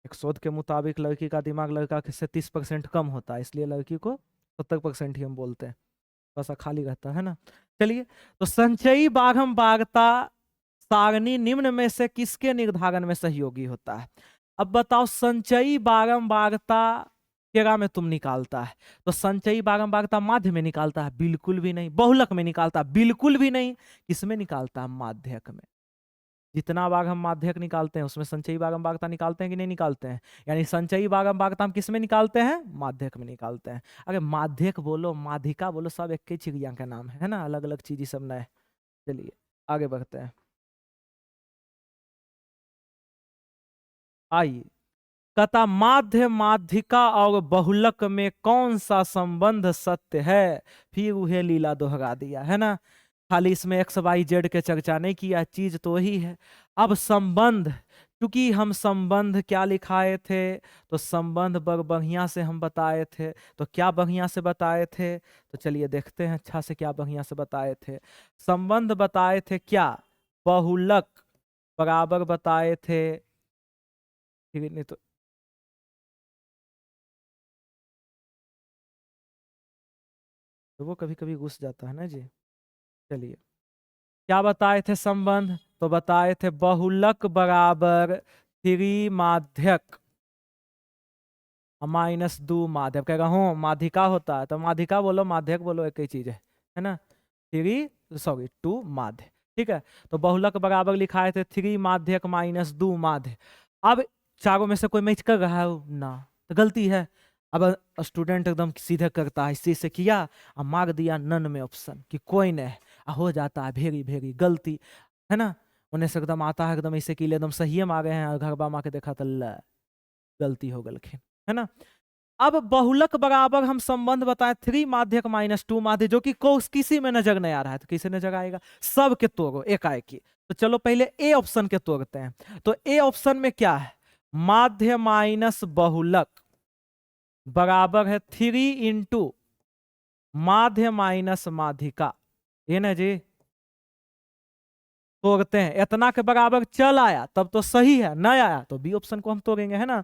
एक शोध के मुताबिक लड़की का दिमाग लड़का से 30% कम होता है, इसलिए लड़की को 70% ही हम बोलते हैं, थोड़ा खाली रहता है ना। चलिए, तो संचयी बारंबारता सारणी निम्न में से किसके निर्धारण में सहयोगी होता है? अब बताओ, संचयी बारंबारता केरा में तुम निकालता है? तो संचयी बारंबारता माध्य में निकालता है? बिल्कुल भी नहीं। बहुलक में निकालता है? बिल्कुल भी नहीं। किसमें निकालता है? माध्यक में। जितना बार हम माध्यक निकालते हैं उसमें संचयी बारंबारता निकालते हैं कि नहीं निकालते हैं? यानी संचयी बारंबारता हम किसमें निकालते हैं? माध्यक में निकालते हैं। अरे माध्यक बोलो, माध्यिका बोलो, सब एक ही चिड़िया का नाम है ना, अलग अलग चीज सब नए। चलिए आगे बढ़ते हैं। आइए, कहता माध्य, माध्यिका और बहुलक में कौन सा संबंध सत्य है? फिर वह लीला दोहरा दिया है ना। खाली इसमें एक्स वाई जेड के चर्चा नहीं किया, चीज तो ही है। अब संबंध, क्योंकि हम संबंध क्या लिखाए थे? तो संबंध बड़ बढ़िया से हम बताए थे। तो क्या बढ़िया से बताए थे? तो चलिए देखते हैं अच्छा से क्या बढ़िया से बताए थे। संबंध बताए थे क्या? बहुलक बराबर बताए थे, ठीक नहीं तो वो कभी कभी घुस जाता है ना जी। चलिए, क्या बताए थे संबंध? तो बताए थे बहुलक बराबर त्रिमाध्यक माइनस दो माध्यक। कहेगा हूँ माध्यिका होता है, तो माध्यिका बोलो माध्यक बोलो एक ही चीज है ना। टू माध्य, ठीक है। तो बहुलक बराबर लिखाए थे 3 माध्यक माइनस 2 माध्य। अब चारों में से कोई मैच कर रहा है ना, तो गलती है। अब स्टूडेंट एकदम सीधे करता है, इसी से किया और मार दिया नन में ऑप्शन कि कोई नहीं, हो जाता है भेरी भेरी गलती है ना। उन्हें से एकदम आता है एकदम ऐसे कि एकदम सही मारे हैं, और घर बा माँ के देखा तो गलती हो गलखिन है ना। अब बहुलक बराबर हम संबंध बताएं 3 माध्यक माइनस 2 माध्य, जो कि किसी में नजर नहीं आ रहा है, तो किसे नजर आएगा? सब के तोड़ो एकाएक की। तो चलो पहले ए ऑप्शन के तोड़ते हैं। तो ए ऑप्शन में क्या है? माध्य माइनस बहुलक बराबर है 3 इंटू माध्य माइनस माध्यिका, ये ना जी। तोड़ते हैं, इतना के बराबर चल आया तब तो सही है, नहीं आया तो बी ऑप्शन को हम तोड़ेंगे है ना।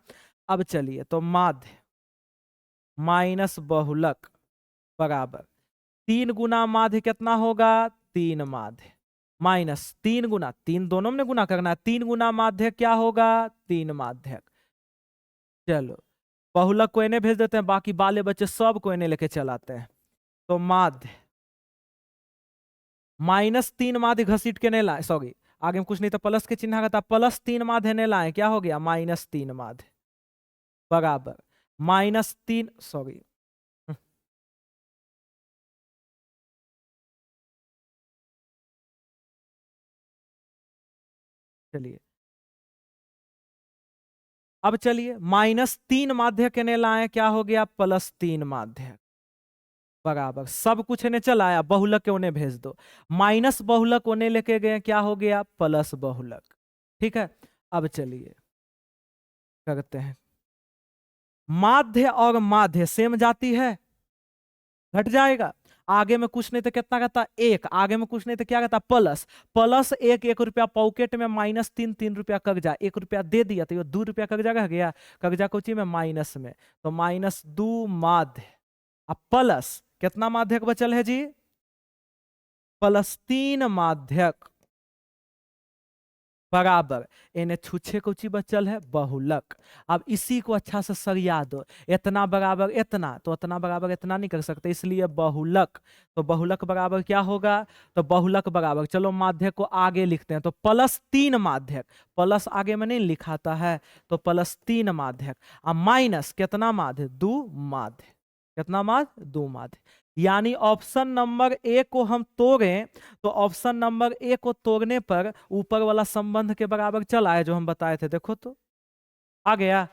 अब चलिए, तो माध्य माइनस बहुलक बराबर 3 गुना माध्य कितना होगा? 3 माध्य माइनस 3 गुना 3 दोनों में गुना करना है, 3 गुना माध्य क्या होगा? 3 माध्यक। चलो बहुलक को इन्हें भेज देते हैं, बाकी बाले बच्चे सब को इन्हें लेके चलाते हैं। तो माध्य -3 माध्य घसीट के नहीं लाए, सॉरी आगे में कुछ नहीं तो प्लस के चिन्ह का था, +3 माध्य नहीं लाए, क्या हो गया -3 माध्य बराबर -3, सॉरी चलिए अब चलिए -3 माध्य के नहीं लाए, क्या हो गया +3 माध्य बराबर सब कुछ इन्हें चलाया, बहुलक के उन्हें भेज दो, माइनस बहुलक उन्हें लेके गए, क्या हो गया प्लस बहुलक। ठीक है अब चलिए करते हैं, माध्य और माध्य सेम जाती है, घट जाएगा, आगे में कुछ नहीं तो कितना कहता एक, आगे में कुछ नहीं तो क्या कहता प्लस, प्लस एक, 1 रुपया पॉकेट में, -3, 3 रुपया कर्जा, 1 रुपया दे दिया तो ये 2 रुपया कर्जा रह गया, कर्जा कुछ में माइनस में, तो -2 माध्य, अब प्लस कितना माध्यक बचल है जी +3 माध्यक बराबर इन्हें छुच्छे कुची बचल है बहुलक। अब इसी को अच्छा से सरिया दो, इतना बराबर इतना, तो इतना बराबर इतना नहीं कर सकते, इसलिए बहुलक, तो बहुलक बराबर क्या होगा, तो बहुलक बराबर, चलो माध्यक को आगे लिखते हैं, तो +3 माध्यक, प्लस आगे में नहीं लिखाता है, तो +3 माध्यक, अब माइनस कितना माध्य 2 माध्य, कितना माध्य 2 माध्य, यानी ऑप्शन नंबर ए को हम तोड़ें तो ऑप्शन नंबर ए को तोड़ने पर ऊपर वाला संबंध के बराबर चला है जो हम बताए थे, देखो तो आ गया,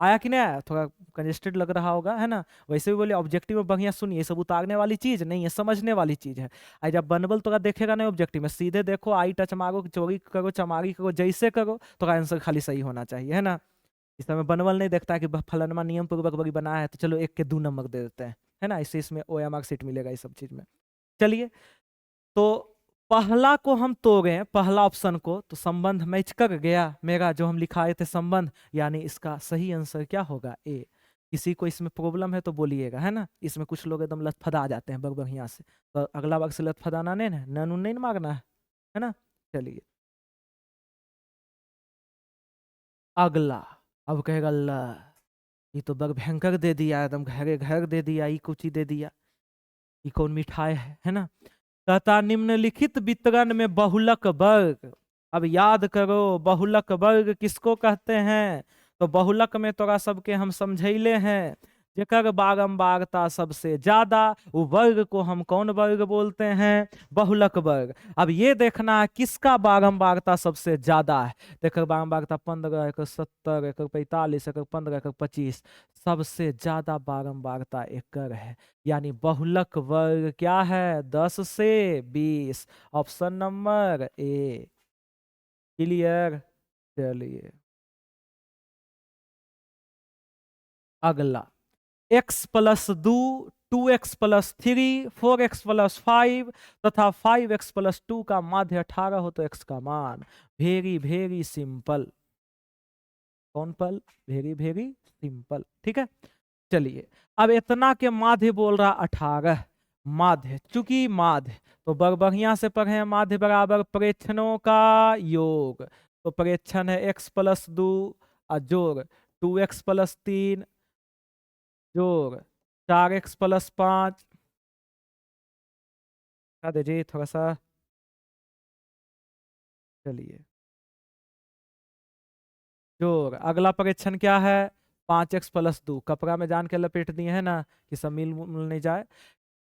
आया कि नहीं आया, थोड़ा कंजेस्टेड लग रहा होगा है ना, वैसे भी बोले ऑब्जेक्टिव में बढ़िया सुनिए, सब उतारने वाली चीज नहीं है, समझने वाली चीज है, आज जब बनबल तो देखेगा नहीं ऑब्जेक्टिव में, सीधे देखो आई टच मारो, चोरी करो चमारी करो, जैसे करो तो आंसर खाली सही होना चाहिए है ना, इस समय बनबल नहीं देखता है कि फलाना नियम पूर्वक बड़ी बनाया है तो चलो 1 के 2 नंबर दे देते हैं, है ना, इससे इसमें OMR सीट मिलेगा इस सब चीज में। चलिए तो पहला को हम तोड़े, पहला ऑप्शन को, तो संबंध मैच कर गया मेरा जो हम लिखाए थे संबंध, यानी इसका सही आंसर क्या होगा ए। किसी को इसमें प्रॉब्लम है तो बोलिएगा है ना, इसमें कुछ लोग एकदम लथपदा आ जाते हैं बढ़िया से, तो अगला बार से लथपदाना नहीं ना, नन नहीं मारना है ना। चलिए अगला, अब कहेगा ला ये तो बग भयंकर दे दिया, एकदम घरे घर दे दिया, ये कुछ दे दिया, ये कौन मिठाई है ना, कहता निम्नलिखित वितरण में बहुलक वर्ग, अब याद करो बहुलक वर्ग किसको कहते हैं, तो बहुलक में तोरा सबके हम समझैले हैं, जेकर बारंबारता सबसे ज्यादा वो वर्ग को हम कौन वर्ग बोलते हैं, बहुलक वर्ग। अब ये देखना है किसका बारंबारता सबसे ज्यादा है, देकर बारंबारता 15, 70, 45, 15, 25, सबसे ज्यादा बारंबारता एकर है, यानी बहुलक वर्ग क्या है 10 से 20, ऑप्शन नंबर ए। क्लियर, चलिए अगला, x + 2, 2x + 3, 4x + 5 तथा 5x + 2 का माध्य 18 हो तो x का मान, वेरी वेरी सिंपल, कौन पल, वेरी वेरी सिंपल, ठीक है। चलिए अब इतना के माध्य बोल रहा 18 माध्य, चूंकि माध्य तो बढ़िया से पढ़े, माध्य बराबर प्रेक्षणों का योग, तो प्रेक्षण है x + 2 जोड़ 2x + 3 जोड़ 4x + 5, क्या दीजिए थोड़ा सा, चलिए जोड़ अगला परीक्षण क्या है 5x + 2, कपड़ा में जान के लपेट दिए है ना कि सब मिल नहीं जाए,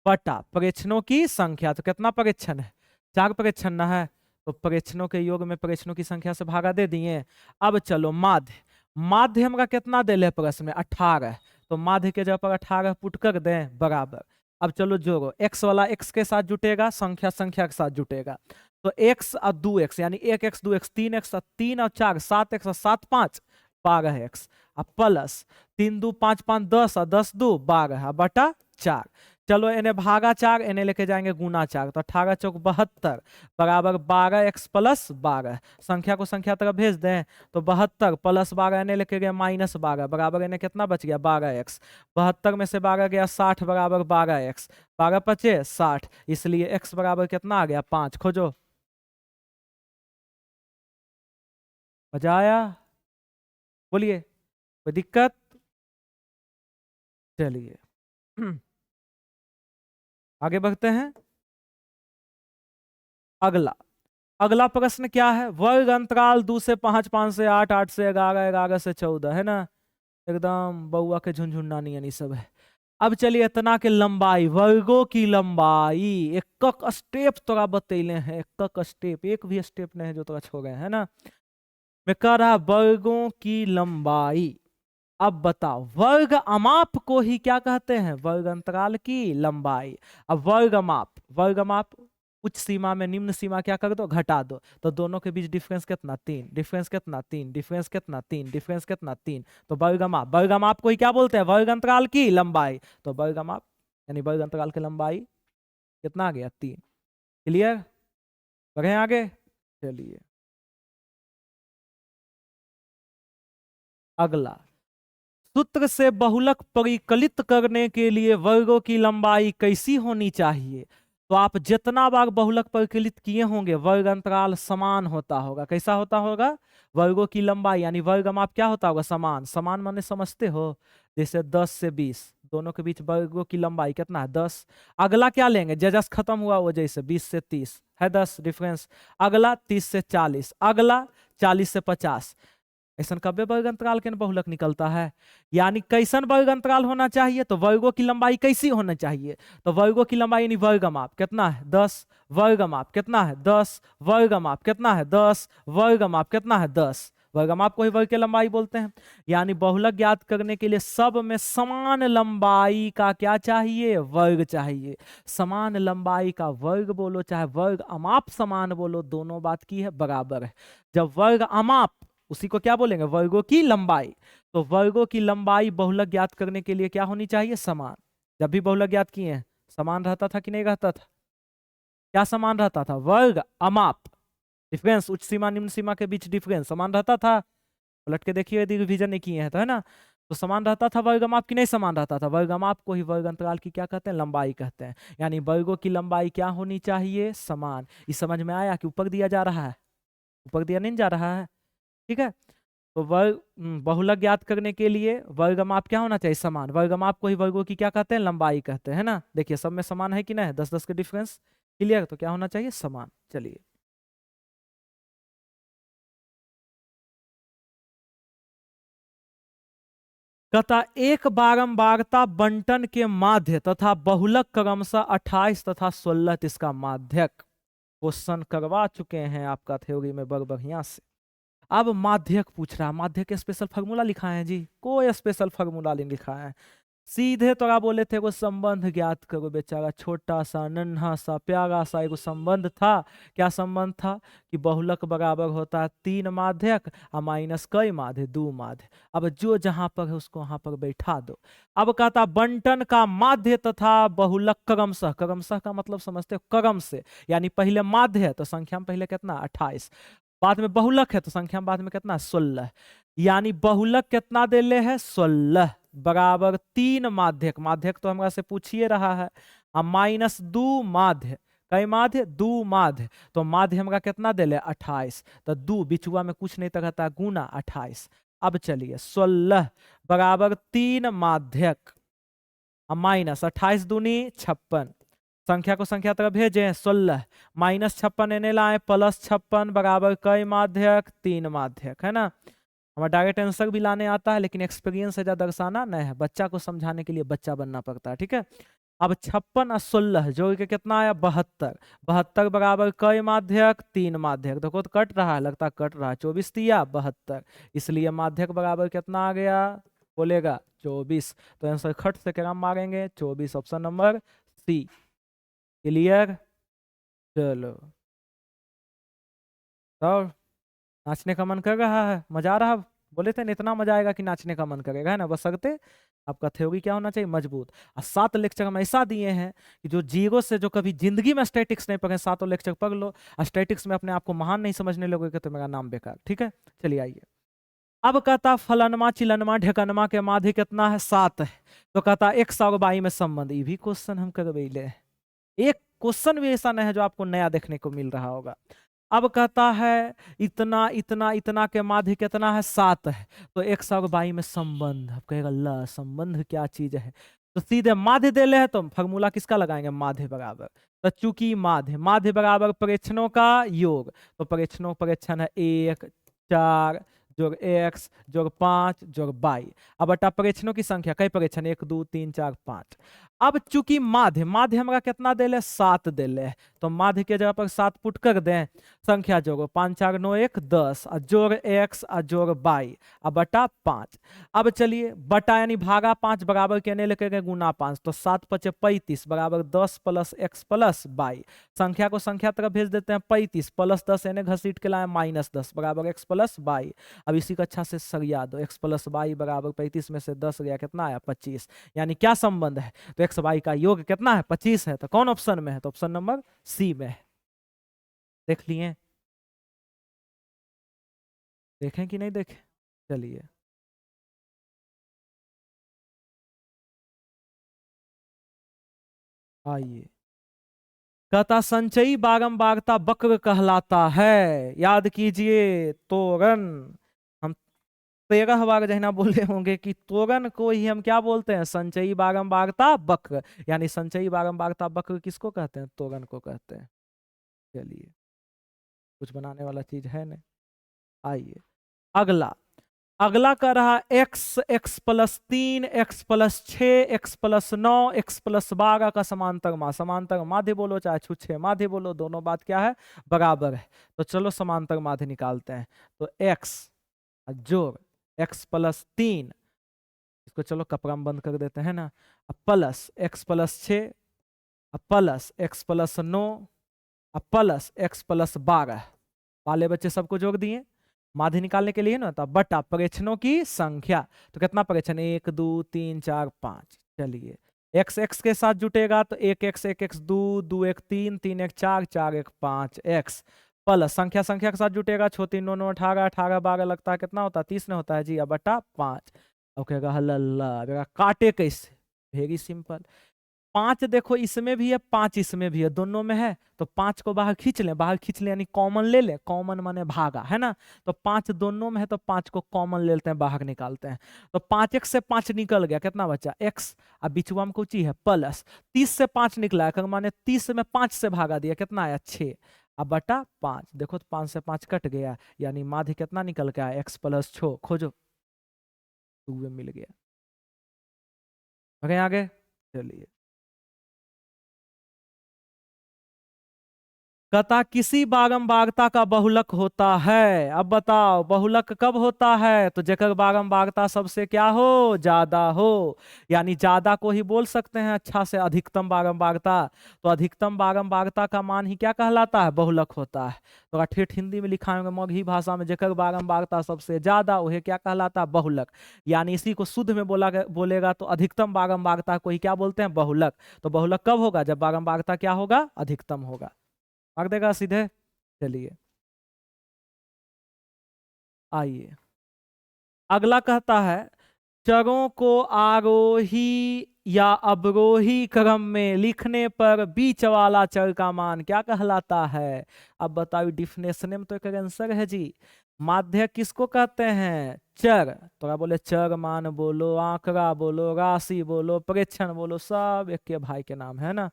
बटा परीक्षणों की संख्या, तो कितना परीक्षण है 4 परीक्षण ना है, तो परीक्षणों के योग में परीक्षणों की संख्या से भागा दे दिए। अब चलो माध्य, माध्य हमरा कितना दे ले प्रश्न में 18, तो माध्य के जगह पर 18 पुट कर दें बराबर, अब चलो जोड़ो x वाला x के साथ जुटेगा, संख्या संख्या के साथ जुटेगा, तो x और 2x यानी 1x 2x 3x और 3 और 4 7x और 7 5 12x, अब प्लस 3 2 5 5 10 और 10 2 12 बटा 4, चलो इन्हें भागा 4, इन्हें लेके जाएंगे गुना 4, तो 18 चौक 72 बराबर 12x + 12, संख्या को संख्या तरफ भेज दें, तो 72 + 12 इन्हें लेके गए -12 बराबर इन्हें कितना बच गया 12x, 72 में से 12 गया 60 बराबर 12x, 12 पचे 60, इसलिए x बराबर कितना आ गया 5, खोजो। मजा आया, बोलिए कोई दिक्कत, चलिए आगे बढ़ते हैं। अगला अगला प्रश्न क्या है, वर्ग अंतराल 2 से 5, 5 से 8, 8 से 11, 11 से 14, है ना, एकदम बउआ के झुनझुन्ना नहीं सब है। अब चलिए इतना के लंबाई, वर्गों की लंबाई, एक स्टेप तोरा बतैले हैं, एक स्टेप, एक भी स्टेप नहीं है जो तोरा छो गए, है ना। मैं कह रहा वर्गों की लंबाई। अब बताओ वर्ग अमाप को ही क्या कहते हैं, वर्ग अंतराल की लंबाई। अब वर्ग अमाप उच्च सीमा में निम्न सीमा क्या कर दो, घटा दो, तो दोनों के बीच डिफरेंस कितना, 3, डिफरेंस कितना 3, डिफरेंस कितना 3, डिफरेंस कितना 3, तो वर्ग अमाप को ही क्या बोलते हैं, वर्ग अंतराल की लंबाई। तो वर्ग अमाप यानी वर्ग अंतराल की लंबाई कितना आ गया, 3। क्लियर, बढ़े आगे, चलिए अगला, सूत्र से बहुलक परिकलित करने के लिए वर्गों की लंबाई कैसी होनी चाहिए। तो आप जितना बार बहुलक परिकलित किए होंगे वर्ग अंतराल समान होता होगा। कैसा होता होगा, वर्गों की लंबाई यानी वर्ग माप क्या होता होगा, समान। समान माने समझते हो, जैसे 10 से 20 दोनों के बीच वर्गों की लंबाई कितना है, 10। अगला क्या लेंगे, जस खत्म हुआ वो, जैसे 20 से 30 है 10 डिफरेंस। अगला 30 से 40, अगला 40 से 50। ऐसा कब्बे वर्ग अंतराल के बहुलक निकलता है। यानी कैसन वर्ग अंतराल होना चाहिए, तो वर्गों की लंबाई कैसी होना चाहिए, तो वर्गों की लंबाई यानी वर्ग माप कितना है, 10, वर्ग माप कितना है 10, वर्ग माप कितना है 10, वर्ग माप कितना है 10, वर्ग माप को ही वर्ग की लंबाई बोलते हैं। यानी बहुलक ज्ञात करने के लिए सब में समान लंबाई का क्या चाहिए, वर्ग चाहिए। समान लंबाई का वर्ग बोलो चाहे वर्ग अमाप समान बोलो, दोनों बात की है बराबर है। जब वर्ग अमाप, उसी को क्या बोलेंगे, वर्गों की लंबाई। तो वर्गों की लंबाई बहुलक ज्ञात करने के लिए क्या होनी चाहिए, समान। जब भी बहुलक ज्ञात किए हैं समान रहता था कि नहीं रहता था, क्या समान रहता था, वर्ग अमाप डिफरेंस, उच्च सीमा निम्न सीमा के बीच डिफरेंस समान रहता था। पलट के देखिए यदि रिवीजन नहीं किए हैं तो, है ना। तो समान रहता था वर्ग अमाप की नहीं समान रहता था, वर्ग अमाप को ही वर्ग अंतराल की क्या कहते हैं, लंबाई कहते हैं। यानी वर्गों की लंबाई क्या होनी चाहिए, समान। इस समझ में आया कि ऊपर दिया जा रहा है, ऊपर दिया नहीं जा रहा है, ठीक है। तो वर्ग बहुलक ज्ञात करने के लिए वर्ग माप क्या होना चाहिए, समान। वर्ग माप को ही वर्गों की क्या कहते हैं, लंबाई कहते हैं ना। देखिए सब में समान है कि नहीं, 10-10 के डिफरेंस, क्लियर। तो क्या होना चाहिए, समान। चलिए कहता एक बारंबारता बंटन के माध्य तथा बहुलक क्रमशः 28 तथा 16 इसका माध्यक। क्वेश्चन करवा चुके हैं आपका थ्योरी में बड़ बढ़िया से। अब माध्यक पूछ रहा है, माध्यक स्पेशल फार्मूला लिखा है जी, कोई स्पेशल फार्मूला नहीं लिखा है। सीधे तो आप बोले थे वो संबंध ज्ञात करो बेचारा, छोटा सा नन्हा सा प्यारा सा एगो संबंध था। क्या संबंध था कि बहुलक बराबर होता है 3 माध्यक और माइनस कई माध्य, 2 माध्य। अब जो जहां पर है उसको वहां पर बैठा दो। अब कहता बंटन का माध्य तथा बहुलक क्रमशः, क्रमशः का मतलब समझते हो क्रम से, यानी पहले माध्य है तो संख्या में पहले कितना 28, बाद में बहुलक है तो संख्या में बाद में कितना 16। यानी बहुलक कितना दे ले है 16 बराबर 3 माध्यक, माध्यक तो हमरा से पूछिए रहा है, अब माइनस 2 माध्य, कई माध्य 2 माध्य, तो माध्य हमरा कितना दे ले 28, तो 2 बिचुआ में कुछ नहीं तो रहता गुना 28। अब चलिए 16 बराबर 3 माध्यक, अब माइनस 28 दूनी 56, संख्या को संख्या तरफ भेजे 16 माइनस 56 एने लाए प्लस 56 बराबर कई माध्यक 3 माध्यक, है ना। हमारा डायरेक्ट आंसर भी लाने आता है लेकिन एक्सपीरियंस से ज्यादा दर्शाना नहीं है, बच्चा को समझाने के लिए बच्चा बनना पड़ता है, ठीक है। अब 56 और 16 जोड़ के कितना आया 72, 72 बराबर कई माध्यक 3 माध्यक। देखो तो कट रहा है, लगता है कट रहा है, 24 दिया 72, इसलिए माध्यक बराबर कितना आ गया, बोलेगा 24। तो आंसर खट से क्या मारेंगे 24, ऑप्शन नंबर सी। क्लियर, चलो तो नाचने का मन कर रहा है, मजा आ रहा है, बोले थे ना इतना मजा आएगा कि नाचने का मन करेगा, है ना। बस सकते आपका थ्योरी क्या होना चाहिए, मजबूत। और 7 लेक्चर हम ऐसा दिए हैं कि जो जीरो से जो कभी जिंदगी में स्टैटिक्स नहीं पढ़े 7 लेक्चर पढ़ लो, और स्टैटिक्स में अपने आप को महान नहीं समझने लगोगे तो मेरा नाम बेकार, ठीक है। चलिए आइए, अब कहता फलनमा चिलनमा ढेकनमा के माध्य कितना है 7 है, तो कहता x और y में संबंध। ये भी क्वेश्चन हम करवेले, एक क्वेश्चन भी ऐसा नहीं है जो आपको नया देखने को मिल रहा होगा। अब कहता है इतना इतना इतना के माध्य कितना है 7 है, तो x और y में संबंध। अब कहेगा ला संबंध क्या चीज है, तो सीधे माध्य दे ले है तो फार्मूला किसका लगाएंगे, माध्य बराबर तो चूंकि माध्य माध्य बराबर परीक्षणों का योग, तो परीक्षणों परीक्षण है 1 4 जोड़ x जोड़ 5 जोड़ बाई। अब बटा परीक्षणों की संख्या, कई परीक्षण 1 2 3 4 5। अब चूंकि माध्य माध्य हमारा कितना दे ले 7 दे ले, तो माध्य के जगह पर 7 पुट कर दें, संख्या जोड़ो 5 4 9 1 10 और जोड़ x और जोड़ बाई अब बटा 5। अब चलिए बटा यानी भागा 5 बराबर के लेके गए गुना 5, तो 7 5 35 बराबर 10 प्लस x प्लस बाई। संख्या को संख्या तरफ भेज देते हैं, 35 प्लस 10 यानी घसीट के लाए -10 बराबर x प्लस बाई। अब इसी को अच्छा से सरिया दो, x प्लस बाई बराबर 35 में से 10 गया कितना आया 25। यानी क्या संबंध है, तो x बाई का योग कितना है 25 है। तो कौन ऑप्शन में है, तो ऑप्शन नंबर सी में है। देख लिए, देखें कि नहीं देखें, चलिए आइए। कहता संचयी बारंबारता वक्र कहलाता है, याद कीजिए त्वरण। हम 13 बार जहना बोले होंगे कि त्वरण को ही हम क्या बोलते हैं, संचयी बारंबारता वक्र। यानी संचयी बारंबारता वक्र किसको कहते हैं, त्वरण को कहते हैं। चलिए कुछ बनाने वाला चीज है नहीं, आइए अगला। अगला कर रहा x x plus 3 x plus 6 x plus 9 x plus 12 का समांतर माध्य। समांतर माध्य बोलो चाहे छुच्छे माध्य बोलो, दोनों बात क्या है बराबर है। तो चलो समांतर माध्य निकालते हैं। तो x जोड़ x प्लस 3, इसको चलो कपड़ा में बंद कर देते हैं ना, plus x plus 6 plus x plus 9 plus x plus 12 वाले बच्चे सबको जोड़ दिए माध्य निकालने के लिए ना, तो बटा परीक्षणों की संख्या। तो कितना परीक्षण 1 2 3 4 5। चलिए x x के साथ जुटेगा तो 1 x 2 2 1 3 3 1 4 4 1 5 x प्लस संख्या संख्या के साथ जुटेगा 6 3 9 9 18 18 12 लगता है कितना होता है 30 नहीं होता है जी, अब बटा 5। अब कहेगा हल्ला काटे कैसे, वेरी सिंपल। 5 देखो इसमें भी है 5 इसमें भी है, दोनों में है, तो 5 को बाहर खींच लें, बाहर खींच लें यानी कॉमन ले लें, कॉमन माने भागा है ना। तो 5 दोनों में है तो 5 को कॉमन ले लेते हैं, बाहर निकालते हैं। तो 5x से 5 निकल गया, कितना बचा x, अब बिचवा में कुछ है प्लस 30 से 5 निकला है, माने 30 में 5 से भागा दिया, कितना आया 6 अब बटा 5। देखो तो 5 से 5 कट गया, यानी माध्य कितना निकल के आया x प्लस 6, खोजो 2 में मिल गया। आगे चलिए। कहता किसी बारंबारता का बहुलक होता है। अब बताओ बहुलक कब होता है, तो जेकर बारंबारता सबसे क्या हो ज्यादा हो, यानी ज्यादा को ही बोल सकते हैं अच्छा से अधिकतम बारंबारता। तो अधिकतम बारंबारता का मान ही क्या कहलाता है बहुलक होता है। तो ठेठ हिंदी में लिखा होगा मगही भाषा में, जेकर बारंबारता सबसे ज्यादा वह क्या कहलाता है बहुलक। यानी इसी को शुद्ध में बोलेगा तो अधिकतम बारंबारता को ही क्या बोलते हैं बहुलक। तो बहुलक कब होगा, जब बारंबारता क्या होगा अधिकतम होगा। भाग देगा सीधे। चलिए आइए अगला कहता है चरों को आरोही या अवरोही क्रम में लिखने पर बीच वाला चर का मान क्या कहलाता है। अब बताओ डिफिनेशन में तो एक आंसर है जी। माध्य किसको कहते हैं चर, तो बोले चर मान बोलो, आंकड़ा बोलो, राशि बोलो, प्रेक्षण बोलो, सब एक के भाई के नाम है ना।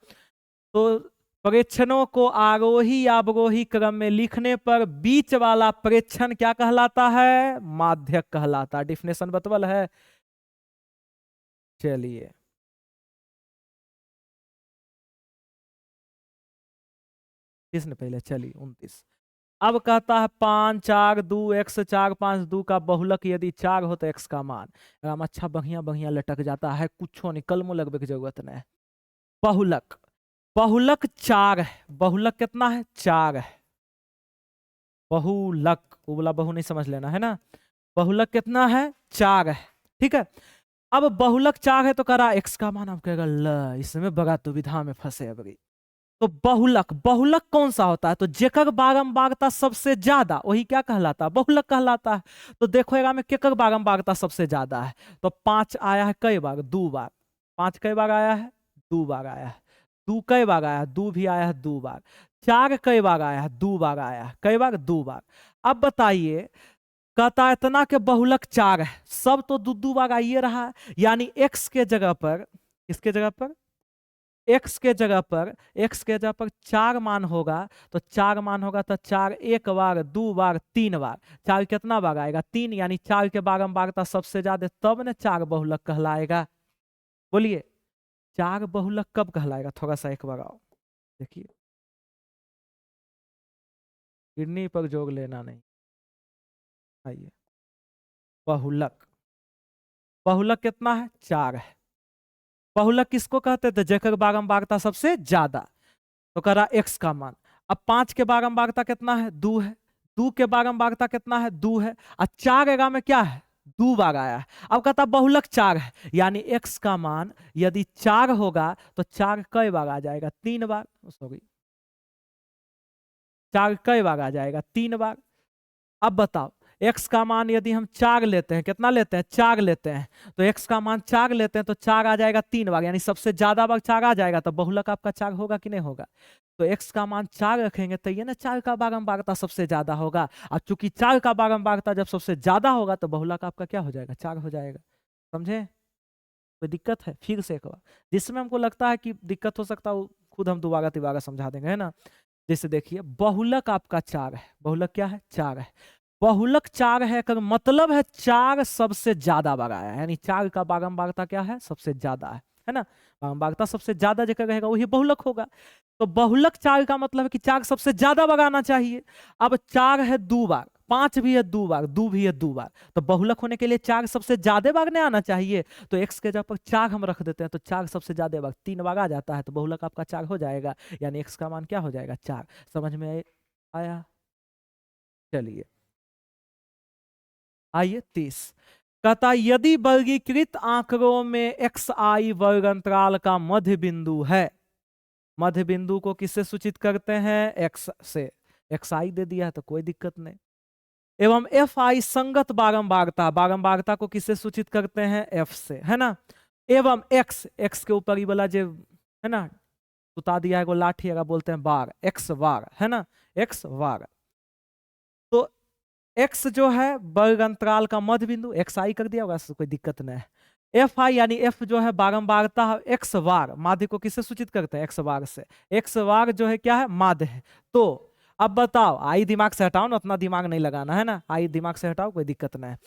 तो प्रेक्षणों को आरोही या अवरोही क्रम में लिखने पर बीच वाला प्रेक्षण क्या कहलाता है माध्यक कहलाता है। डिफिनेशन बतवल है। चलिए किसने पहले, चलिए 29। अब कहता है 5 4 2 x 4 5 2 का बहुलक यदि 4 हो तो x का मान राम अच्छा बढ़िया बढ़िया लटक जाता है, कुछ नहीं कलमो लगने की जरूरत नहीं। बहुलक बहुलक 4 है, बहुलक कितना है 4 है। बहुलक वो बोला बहु नहीं समझ लेना है ना। बहुलक कितना है 4 है, ठीक है। अब बहुलक 4 है तो कह रहा x का मान, अब कहेगा ल इसमें बड़ा दुविधा में फंसे अबरी। तो बहुलक बहुलक कौन सा होता है, तो जेकर बारंबारता सबसे ज्यादा वही क्या कहलाता है बहुलक कहलाता है। तो देखो में केकर बारंबारता सबसे ज्यादा है, तो 5 आया है कई बार 2 बार, 5 कई बार आया है 2 बार आया है, 2 कई बार आया है 2 भी आया है 2 बार, 4 कई बार आया है 2 बार आया है, कई बार 2 बार। अब बताइए कहता इतना के बहुलक 4 है, सब तो 2 2 बार आइए रहा है, यानी x के जगह पर, किसके जगह पर x के जगह पर 4 मान होगा, तो 4 मान होगा तो 4 एक बार, 2 बार, 3 बार। 4 कितना बार आएगा? 3, यानी 4 के बारंबारता सबसे ज्यादा, तब न 4 बहुलक कहलाएगा। बोलिए 4 बहुलक कब कहलाएगा? थोड़ा सा एक बार आओ देखिए, किडनी पर जोग लेना नहीं। आइए, बहुलक, बहुलक कितना है? 4 है। बहुलक किसको कहते थे? जेकर बारंबारता सबसे ज्यादा। तो कह रहा x का मान। अब 5 के बारंबारता कितना है? 2 है। 2 के बारंबारता कितना है? 2 है। और 4 एगा में क्या है? 2 बार आया है। अब कहता बहुलक 4 है, यानी x का मान यदि 4 होगा तो 4 कई बार आ जाएगा? 3 बार। सॉरी, 4 कई बार आ जाएगा? 3 बार। अब बताओ x का मान यदि हम 4 लेते हैं, कितना लेते हैं? 4 लेते हैं, तो x का मान 4 लेते हैं तो 4 आ जाएगा 3 बार, यानी सबसे ज्यादा बार 4 आ जाएगा, तो बहुलक आपका 4 होगा कि नहीं होगा? तो x का मान 4 रखेंगे तो ये ना 4 का बारंबारता सबसे ज्यादा होगा, और चूंकि 4 का बारंबारता जब सबसे ज्यादा होगा तो बहुलक आपका क्या हो जाएगा? 4 हो जाएगा। समझे? कोई दिक्कत है? फिर से एक बार, जिसमें हमको लगता है कि दिक्कत हो सकता है खुद हम दोबारा तिबारा समझा देंगे, है ना। जैसे देखिए बहुलक आपका 4 है। बहुलक क्या है? 4 है। बहुलक 4 है का मतलब है 4 सबसे ज्यादा बार आया है, यानी 4 का बारंबारता क्या है? सबसे ज्यादा है ना। बारंबारता सबसे ज्यादा जगह रहेगा वही बहुलक होगा। तो बहुलक 4 का मतलब है कि 4 सबसे ज्यादा बार आना चाहिए। अब 4 है 2 बार, 5 भी है 2 बार, 2 भी है 2 बार, तो बहुलक होने के लिए 4 सबसे ज्यादा बार नहीं आना चाहिए। तो x के जगह पर 4 हम रख देते हैं, तो 4 सबसे ज्यादा बार 3 बार आ जाता है, तो बहुलक आपका 4 हो जाएगा, यानी x का मान क्या हो जाएगा? 4। समझ में आया? चलिए आइए 30। कहता यदि वर्गीकृत आंकड़ों में xi वर्ग अंतराल का मध्य बिंदु है, मध्य बिंदु को किससे सूचित करते हैं? x से। xi दे दिया है तो कोई दिक्कत नहीं। एवं fi संगत बारंबारता, बारंबारता को किससे सूचित करते हैं? f से, है ना। एवं x के ऊपर ये वाला जो है ना सुता दिया है को लाठी, अगर बोलते हैं बार, x बार, है ना, x बार। तो x जो है वर्ग अंतराल का मध्य बिंदु, xi कर दिया होगा, कोई दिक्कत नहीं है। fi यानी f जो है बारंबारता x बार, माध्य को किससे सूचित करते हैं? x बार से। x बार जो है क्या है? माध्य है। तो अब बताओ, आई दिमाग से हटाओ ना, उतना दिमाग नहीं लगाना, है ना, आई दिमाग से हटाओ, कोई दिक्कत नहीं है।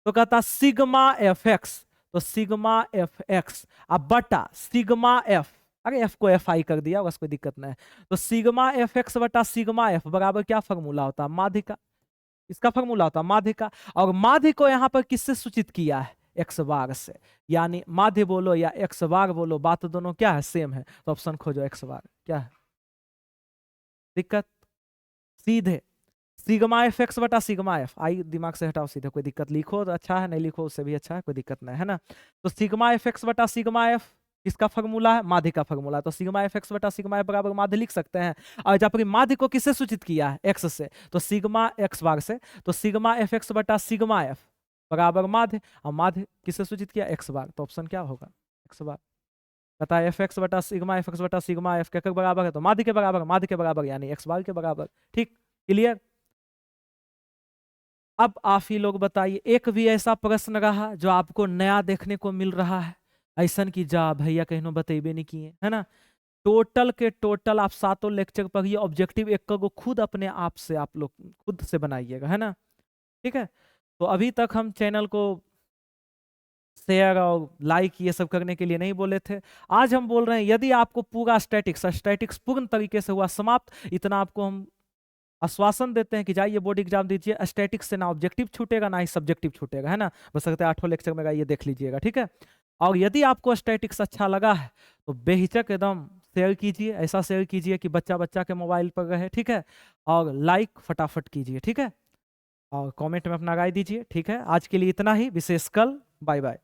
तो कहता सिग्मा एफ एक्स, तो सिग्मा एफ एक्स अब बटा सिग्मा एफ, अरे एफ को एफ आई कर दिया बस, कोई दिक्कत नहीं है। तो सिग्मा एफ एक्स बटा सिग्मा एफ बराबर क्या फॉर्मूला होता है? माध्य का। इसका फॉर्मूला होता है माध्य का, और माध्य को यहाँ पर किससे सूचित किया है? एक्स बार से। यानी माध्य बोलो या एक्स बार बोलो, बात दोनों क्या है? सेम है। तो ऑप्शन खोजो एक्स बार, क्या है दिक्कत? सीधे सिग्मा एफ एक्स बटा सिग्मा एफ, आई दिमाग से हटाओ सीधे, कोई दिक्कत, लिखो तो अच्छा है, नहीं लिखो उससे भी अच्छा है, कोई दिक्कत नहीं, है ना। तो सिग्मा एफ एक्स बटा सिग्मा एफ किसका फॉर्मूला है? माध्य का फॉर्मूला। तो सिग्मा एफ एक्स बटा सिग्मा एफ बराबर माध्य लिख सकते हैं। और जब माध्य को किससे सूचित किया है? एक्स से, तो सिग्मा एक्स बार से। तो सिग्मा एफ एक्स बटा सिग्मा एफ बराबर माध्य, और माध्य किससे सूचित किया? एक्स बार। तो ऑप्शन क्या होगा? एक्स बार। पता है एफ एक्स बटा सिग्मा एफ एक्स बटा सिग्मा एफ के बराबर है, तो माध्य के बराबर, माध्य के बराबर यानी एक्स बार के बराबर। ठीक, क्लियर। अब आप ही लोग बताइए, एक भी ऐसा प्रश्न रहा जो आपको नया देखने को मिल रहा है, ऐसा की जा भैया कहीं बतेबे नहीं किए, है ना। टोटल के टोटल आप सातों लेक्चर पढ़िए, ऑब्जेक्टिव एक को खुद अपने आप से आप लोग खुद से बनाइएगा, है ना। ठीक है। तो अभी तक हम चैनल को शेयर और लाइक ये सब करने के लिए नहीं बोले थे। आज हम बोल रहे हैं यदि आपको पूरा स्टैटिक्स पूर्ण तरीके से हुआ समाप्त, इतना आपको हम आश्वासन देते हैं कि जाइए बोर्ड एग्जाम दीजिए, स्टैटिक्स से ना ऑब्जेक्टिव छूटेगा ना ही सब्जेक्टिव छूटेगा, है ना। बस सकते 8 लेक्चर में ये देख लीजिएगा, ठीक है। और यदि आपको स्टैटिक्स अच्छा लगा है तो बेहिचक एकदम शेयर कीजिए, ऐसा शेयर कीजिए कि बच्चा बच्चा के मोबाइल पर रहे, ठीक है। और लाइक फटाफट कीजिए, ठीक है। और कमेंट में अपना राय दीजिए, ठीक है। आज के लिए इतना ही, विशेष कल, बाय बाय।